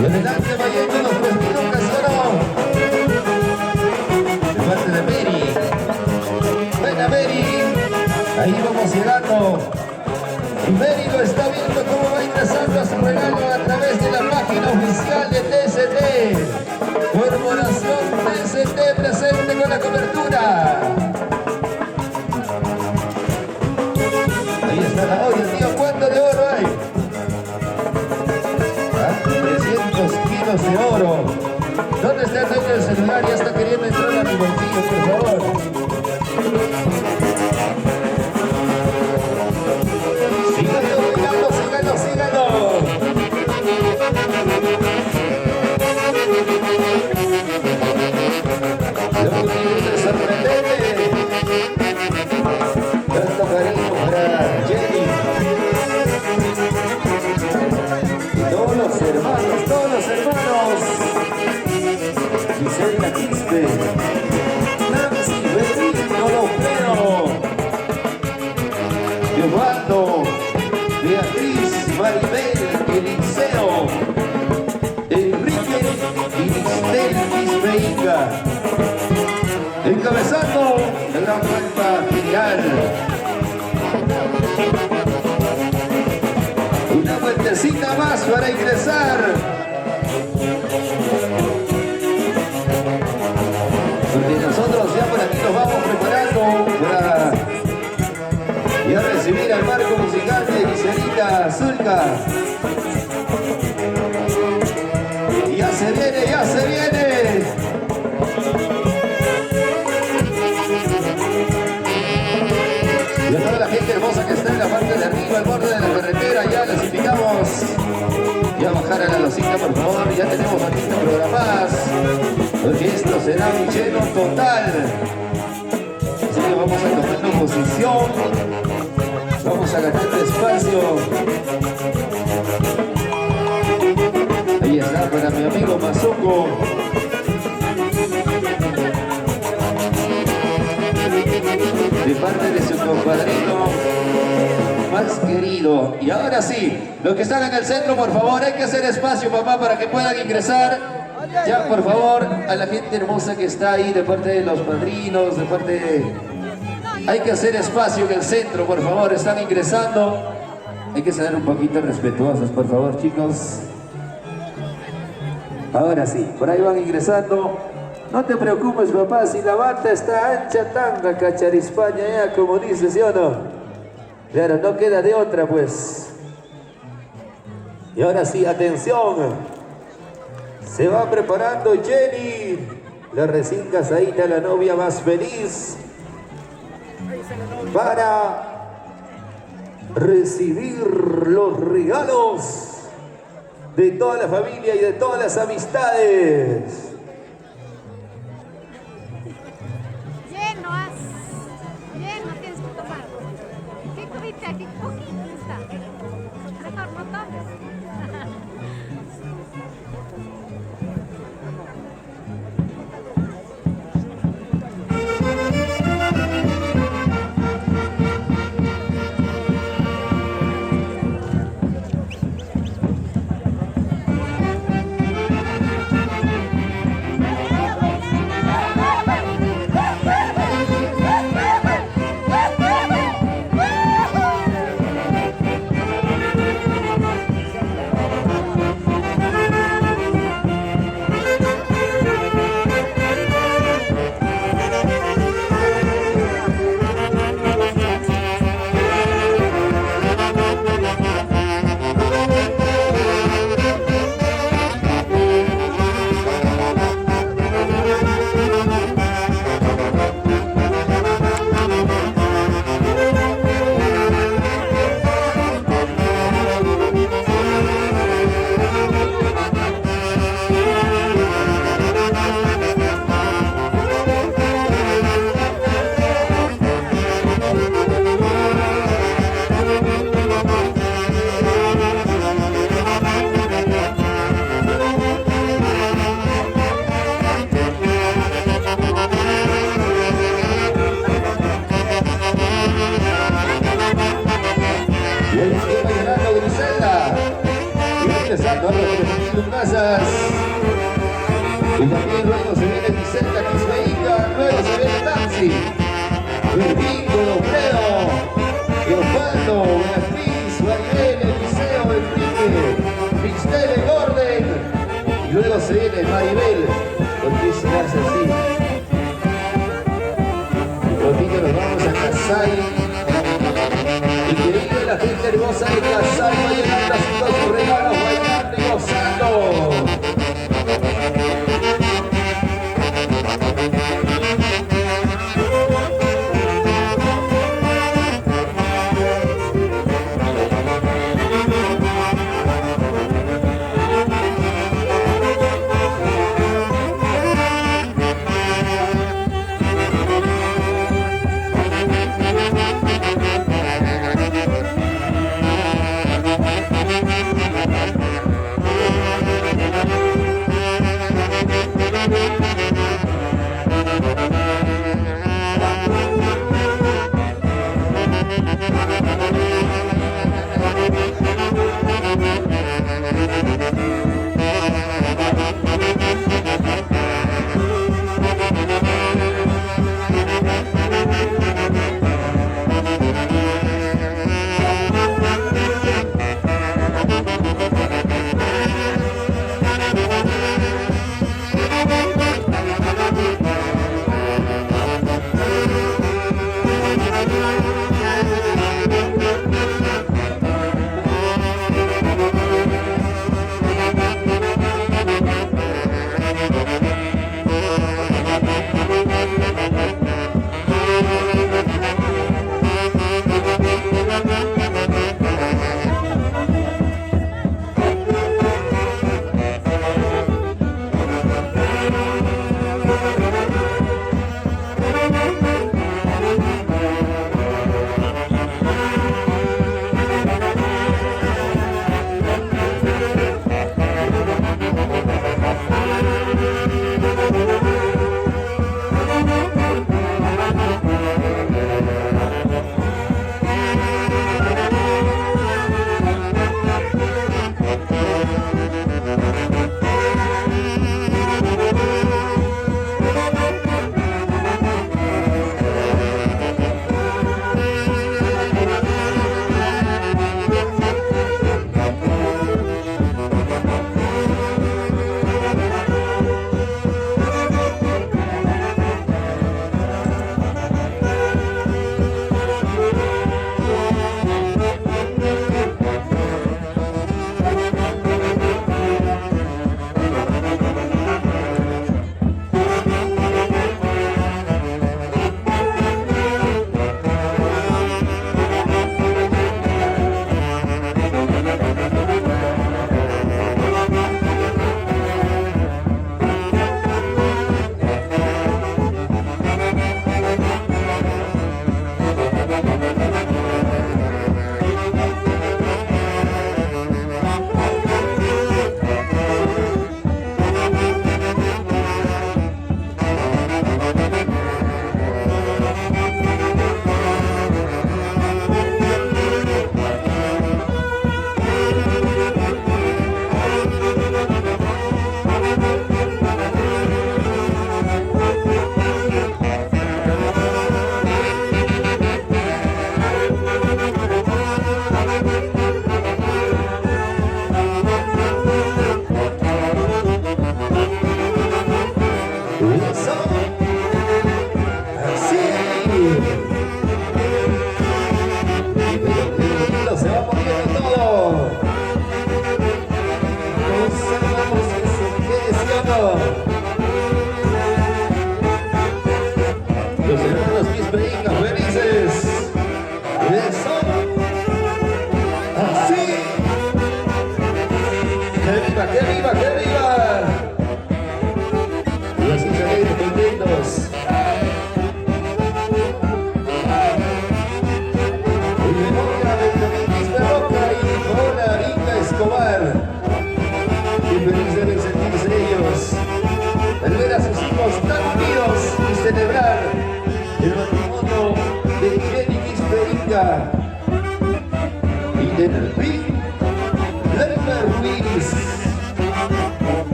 Y adelante va yendo los 3.000 caseros. De parte de Mary. Venga Mary. Ahí vamos llegando. Y Mary lo está viendo cómo va ingresando a su regalo a través de la página oficial de TST. Corporación TST presente con la cobertura. Ahí está la olla, tío. ¿Cuánto de oro hay? 300 kilos de oro. ¿Dónde está el dueño del celular? Ya está queriendo entrar a mi bolsillo, por favor. Síganlo, síganlo. Lo que es sorprendente. Tanto cariño para Jenny. cajita más para ingresar. Porque nosotros ya por aquí nos vamos preparando para ya recibir al marco musical de Giselita Zulca. Ya se viene, ya se viene. Y a toda la gente hermosa que está en la parte de arriba, al borde de la carretera, ya les invitamos ya a bajar a la losita, por favor. Ya tenemos artistas programadas, porque esto será un lleno total. Así que vamos a tomar posición, vamos a ganar espacio. Ahí está para mi amigo Mazuco. De parte de su compadrino más querido. Y ahora sí, los que están en el centro, por favor, hay que hacer espacio, papá, para que puedan ingresar. Ya, por favor, a la gente hermosa que está ahí, de parte de los padrinos, de parte de... Hay que hacer espacio en el centro, por favor, están ingresando. Hay que ser un poquito respetuosos, por favor, chicos. Ahora sí, por ahí van ingresando. No te preocupes, papá, si la bata está ancha, tanga, cacharispaña, ya, como dice, ¿sí o no? Claro, no queda de otra, pues. Y ahora sí, atención. Se va preparando Jenny, la recién casadita, la novia más feliz, para recibir los regalos de toda la familia y de todas las amistades. Lleno tienes que tomar. ¿Qué comiste aquí? Poquito está. Mejor no tomes. Y también luego se viene Vicenta Quismeika, luego se viene Taxi, el Bingo, Lofredo, Osvaldo, Beatriz, Maribel, Eliseo, Enrique, Mixtele, Gordon, y luego se viene Maribel, porque es así. Y contigo nos vamos a Casay. Increíble la gente hermosa de Casay, va llegando haciendo sus regalos, bailando y gozando.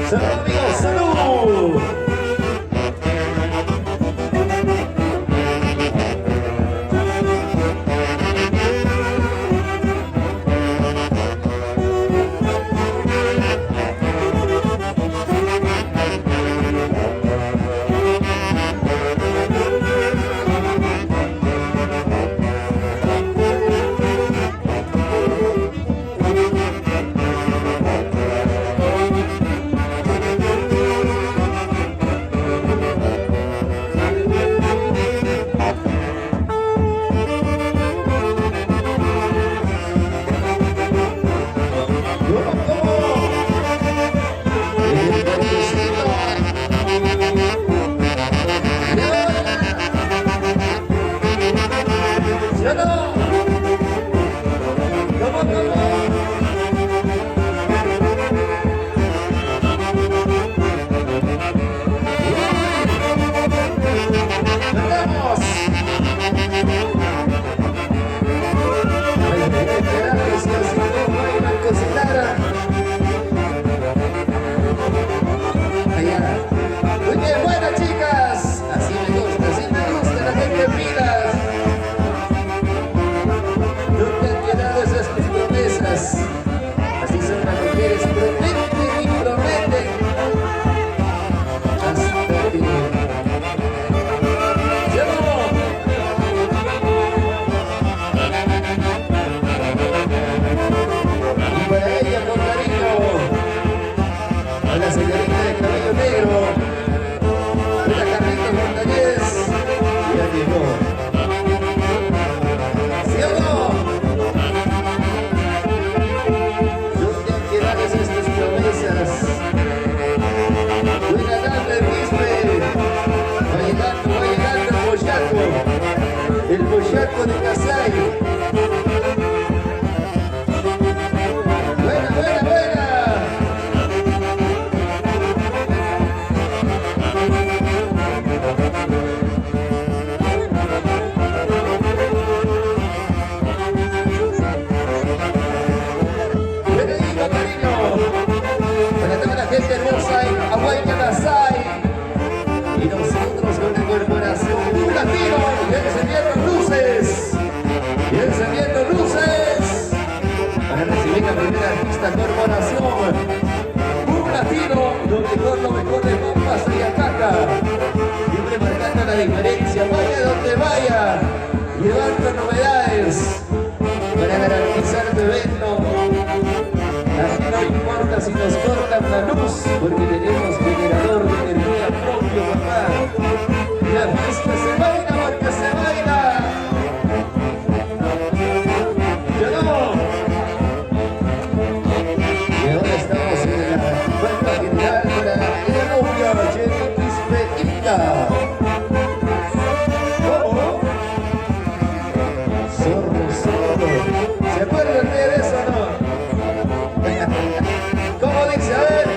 Salud, amigos, salud. El Boyaco de Casay. Buena, buena, buena. Bienvenido, cariño. Para toda la gente hermosa en Hawái, Casay. Y nosotros con la corporación Un Latino y encendiendo luces. Y encendiendo luces. Para recibir la primera artista corporación Un Latino, lo mejor de Pampas y Acaca. Siempre marcando la diferencia, vaya donde vaya, llevando novedades para garantizar tu evento. Aquí no importa si nos cortan la luz, porque tenemos generador de energía propio, papá. La fiesta se baila porque se baila. ¡Ya no! Y ahora estamos en la cuenta general para la novia Jenny Quispe Inca. ¿Cómo? Zorro. ¿Se acuerdan de eso o no? ¿Cómo dice? A ver.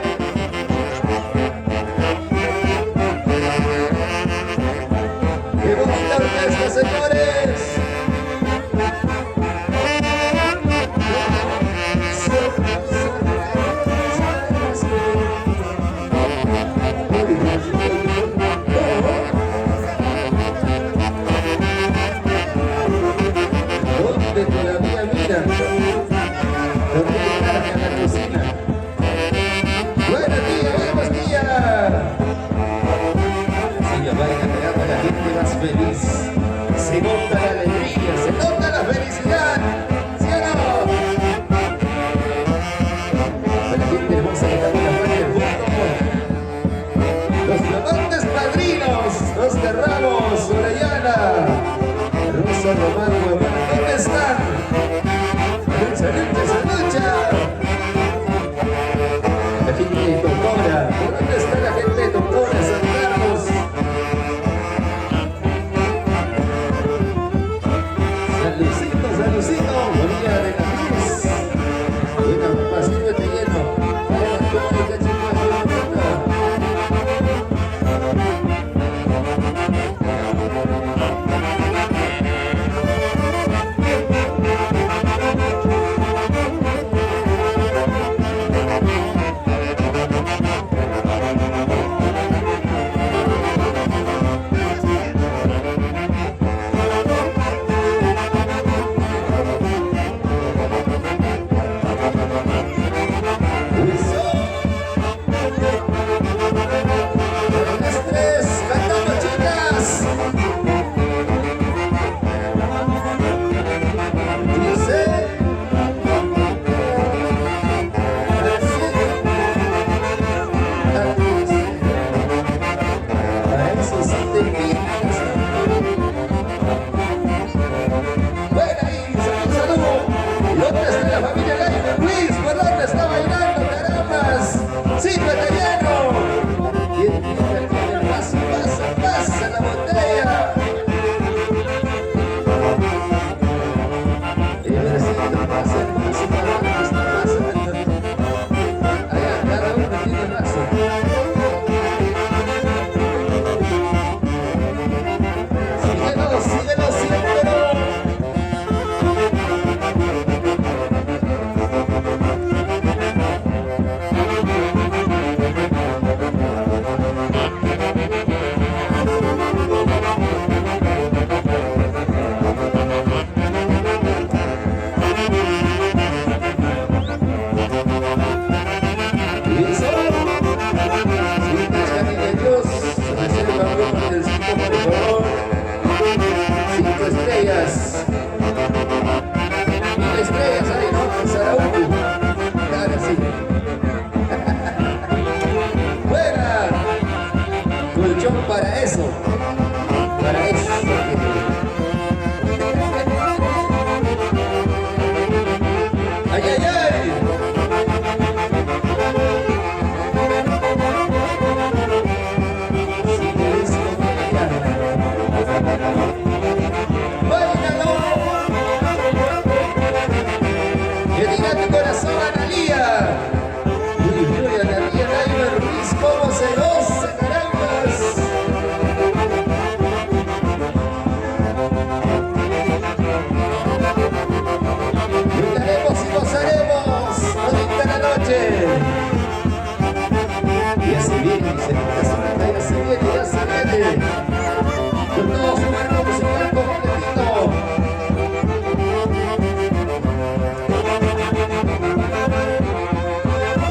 noche. Ya se viene, señorita Samantha, ya se viene, ya se viene. Con todo su cuerpo musical completito.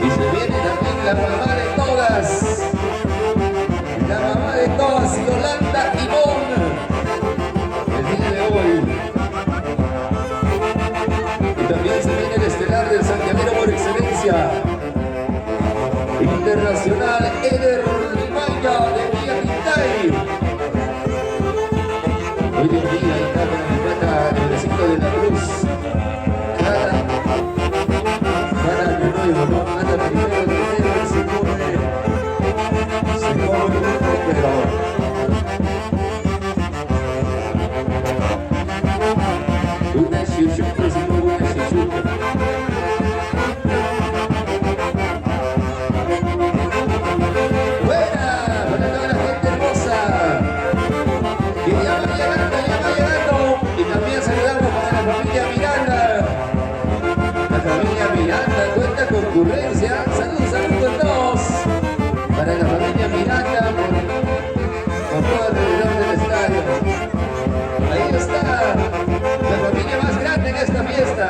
Y se viene también la mamá de todas. La mamá de todas, Yolanda Ivonne. El día de hoy. Y también se viene el estelar del santiaguero por excelencia. Internacional Eder Limaya de Villatintay. Hoy en día está con el plata el recinto de la Cruz. Gana de nuevo, ¿no? Gana primero, se come el grupo, pero una chuchuca, si no una chuchuca. Concurrencia, saludos a todos para la familia Miranda por todo alrededor del estadio. Ahí está la familia más grande en esta fiesta.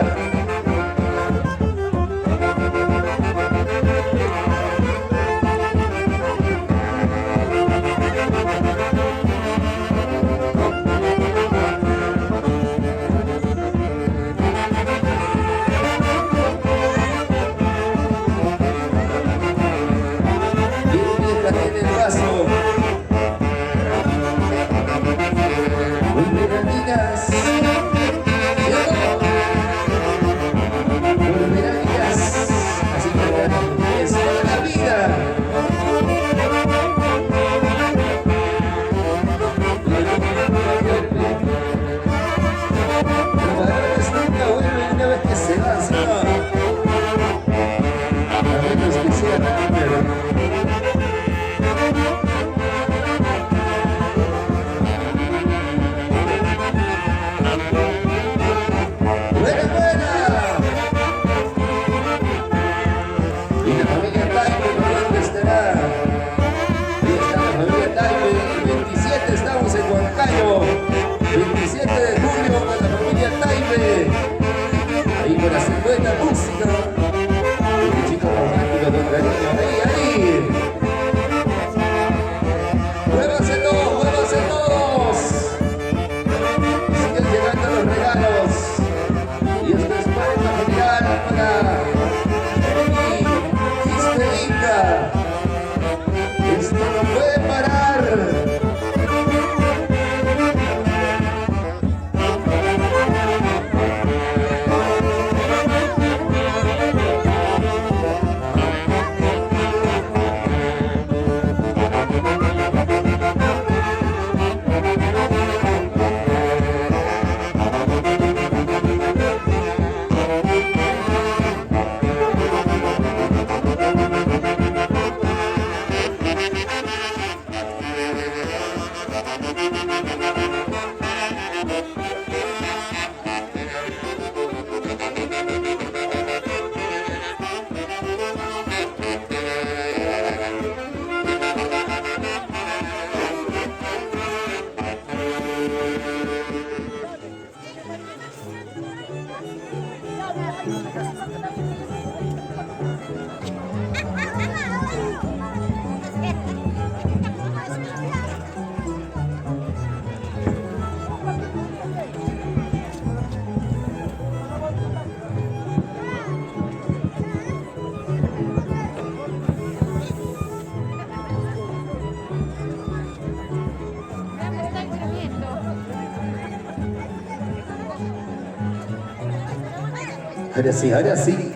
Ahora sí, ahora sí.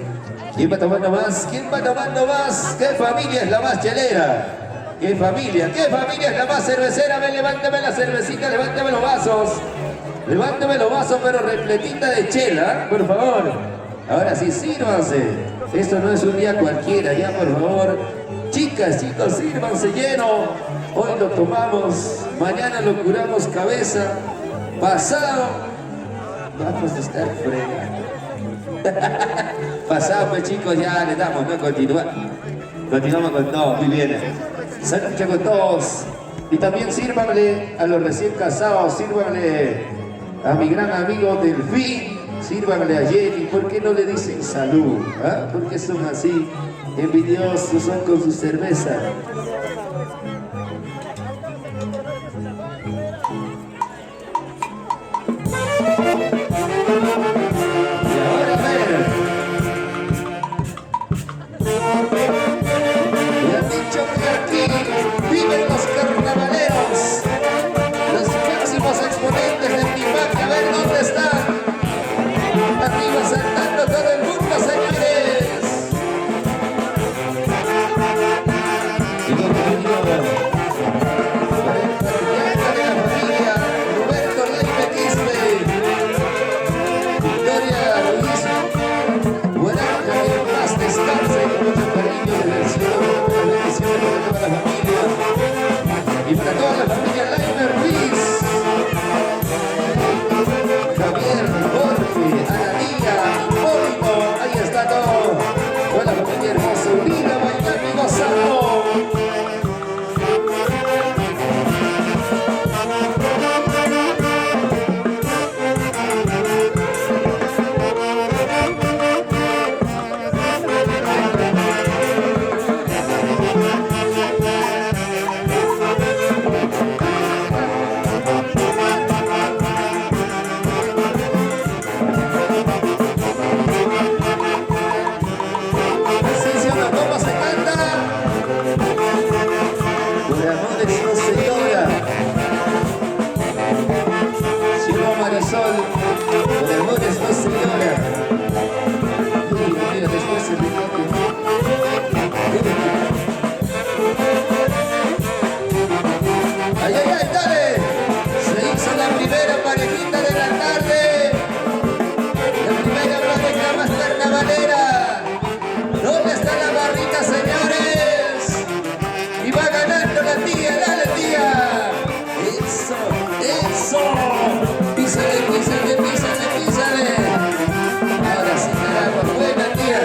¿Quién va tomando más? ¿Quién va tomando más? ¿Qué familia es la más chelera? ¿Qué familia es la más cervecera? Ven, levántame la cervecita, levántame los vasos. Levántame los vasos, pero repletita de chela, por favor. Ahora sí, sírvanse. Esto no es un día cualquiera, ya, por favor. Chicas, chicos, sírvanse lleno. Hoy lo tomamos, mañana lo curamos cabeza. Pasado, vamos a estar fregando. Pasamos, chicos, ya le damos, ¿no? Continuamos con todos, muy bien. Salud con todos. Y también sírvanle a los recién casados, sírvanle a mi gran amigo Delfín, sírvanle a Jenny. ¿Por qué no le dicen salud? ¿Ah? ¿Por qué son así envidiosos, son con su cerveza? Y ahora a ver. Me han dicho que aquí viven los carnavaleros, los máximos exponentes de Tipac. A ver dónde están. Arriba saltando todo el mundo, señores. Y lo que digo, para el patriarca de la familia, Roberto Laime Quispe, Victoria Ruiz, Guaranja, que en paz descanse con mucho cariño del cielo, con la bendición para toda la familia y para toda la familia Laime Ruiz, Javier, Jorge, Analía, Hipólito, ahí está todo, con la familia hermosa, unida, bailando y gozando. Así se llama, ¿cómo se canta? Por amores no se llora. Cielo Marisol, por amores no se llora. Mira, después se recoge. ¡Ay, ay, ay, dale! Se hizo la primera parejita de la tarde. La primera pareja más carnavalera. ¿Dónde está la barrita, señores? Y va ganando la tía, dale tía. Eso, eso. Písale, písale, písale, písale. Ahora sí, caramba, buena tía.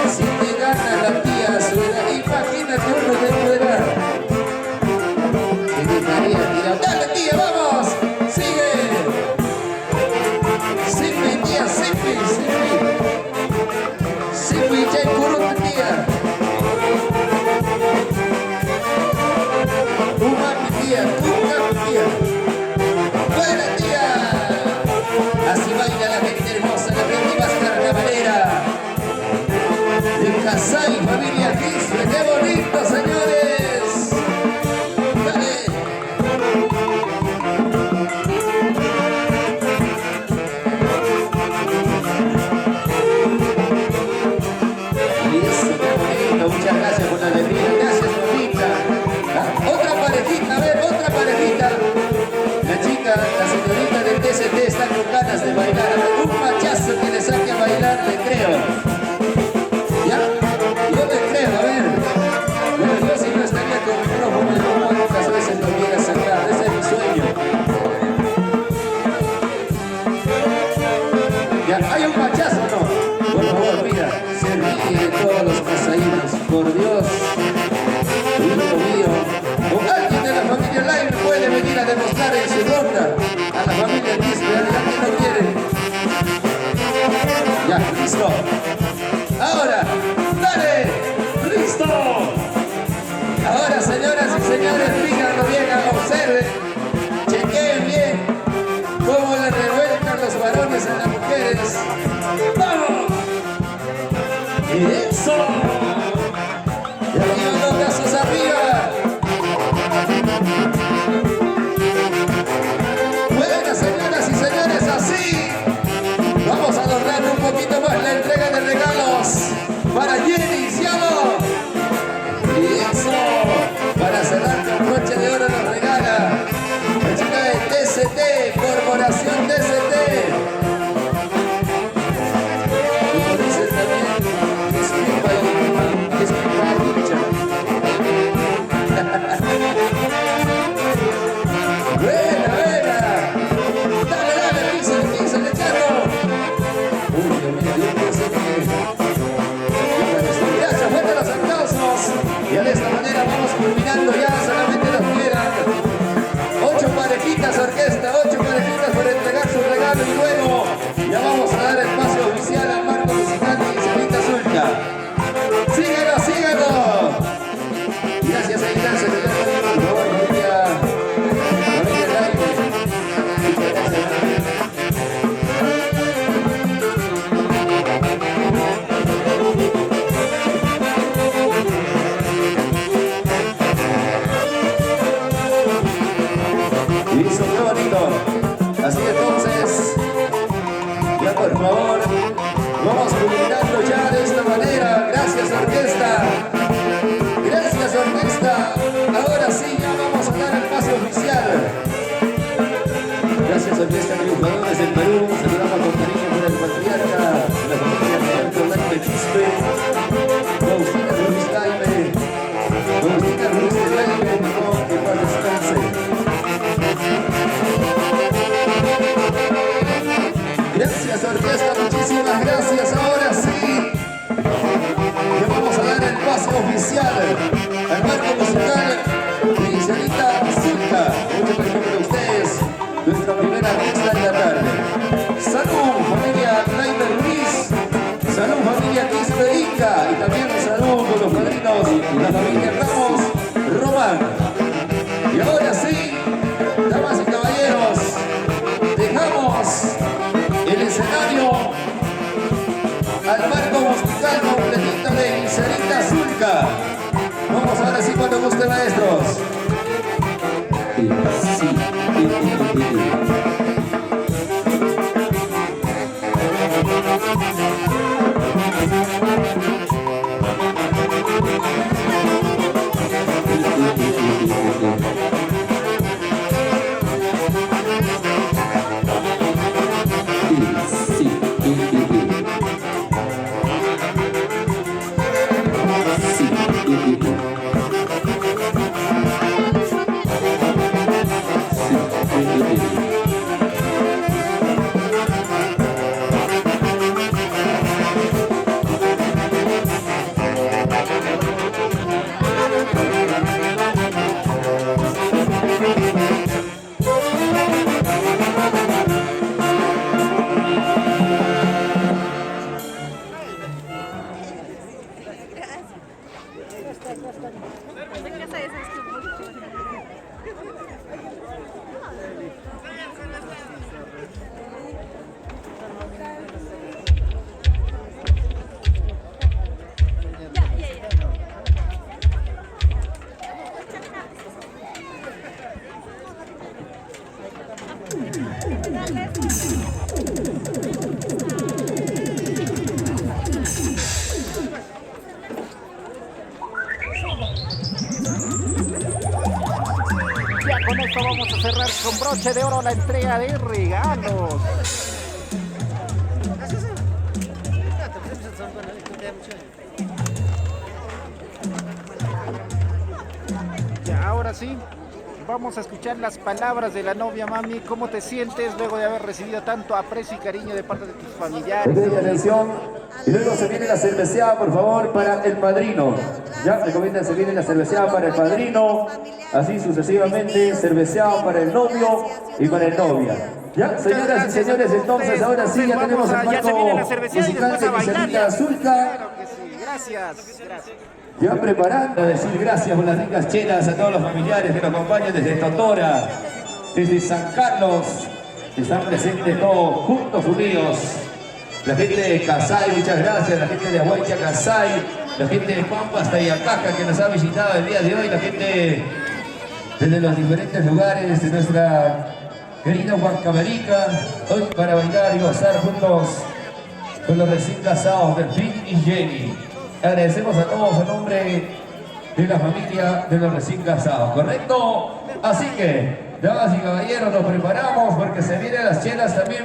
Si te gana la tía a su edad, imagínate uno de tu edad. ¿Qué gritaría, tía? Dale tía, vamos. Sigue. Sigue, tía, sigue, sigue. Sigue, ya curó tu tía. Uma mi tía, una mi tía. Buena tía. Así baila la gente hermosa, la gente más carnavalera. De Casay, familia Quispe, qué bonito, señores. Dale. Y eso, qué bonito, muchas gracias por la alegría, gracias mamita. Ah, otra parejita, a ver, otra parejita. La chica, la señorita del TST está con ganas de bailar. Un machazo que le saque a bailar, le creo. ¿Ya? Yo le creo, a ver. Bueno, yo si no estaría con micrófono, como muchas veces lo quiera sacar, ese es mi sueño. ¿Ya? ¿Hay un machazo o no? Por favor, mira, se ríe de todos los casaínos, por Dios. Hijo mío. O alguien de la familia Laime puede venir a demostrar en su ronda a la familia Quispe, adelante no quiere. Ya, listo. Ahora, dale, listo. Ahora, señoras y señores, fíjenlo bien, observen, chequeen bien cómo le revuelcan los varones a las mujeres. ¡Vamos! ¡Eso! Ya Ya de esta manera vamos culminando ya, solamente nos quedan 8 parejitas orquesta, 8 parejitas para entregar su regalo y luego ya vamos a dar el pase oficial al marco musical de Gincerita Zulca. ¡Síguenos, síguenos! Gracias a Ignacio, por favor, familia Laime. Muchas gracias. Listo, qué bonito. Así entonces, ya por favor, vamos culminando ya de esta manera. Gracias, orquesta. Gracias, orquesta. Ahora sí, ya vamos a dar el pase oficial. Gracias, orquesta triunfadores del Perú. Saludamos con cariño por el patriarca, la familia Roberto Laime Quispe, Agustina Ruiz Laime, Agustina Ruiz de Laime, que paz descanse. Gracias, orquesta, muchísimas gracias. Ahora sí, le vamos a dar el pase oficial al marco musical de Gincerita Zulca. Mucho cariño para ustedes, nuestra primera mezcla de la tarde. Salud, familia Laime Ruiz. Salud, familia Quispe Inca. Y también salud con los padrinos, la familia Ramos Román. Y ahora sí, damas y caballeros, dejamos el escenario al marco musical completito de Gincerita Zulca. Vamos ahora sí cuando guste, maestros. Con esto vamos a cerrar con broche de oro la entrega de regalos. Ya, ahora sí, vamos a escuchar las palabras de la novia, mami. ¿Cómo te sientes luego de haber recibido tanto aprecio y cariño de parte de tus familiares? Atención, y luego se viene la cerveceada, por favor, para el padrino. Ya, recomiendan, se viene la cerveceada para el padrino, así sucesivamente, cerveceada para el novio y para el novia. Ya, señoras y señores, entonces ahora sí ya tenemos el marco musical de Gincerita Zulca. Claro que sí, gracias, gracias. Ya preparando a decir gracias por las ricas chelas a todos los familiares que nos acompañan desde Totora, desde San Carlos, están presentes todos juntos unidos. La gente de Casay, muchas gracias, la gente de Aguaycha Casay, la gente de Pampas, Tayacaja que nos ha visitado el día de hoy, la gente desde los diferentes lugares de nuestra querida Huancavelica, hoy para bailar y gozar juntos con los recién casados de Fin y Jenny. Agradecemos a todos en nombre de la familia de los recién casados, ¿correcto? Así que, damas y caballeros, nos preparamos porque se vienen las chelas también.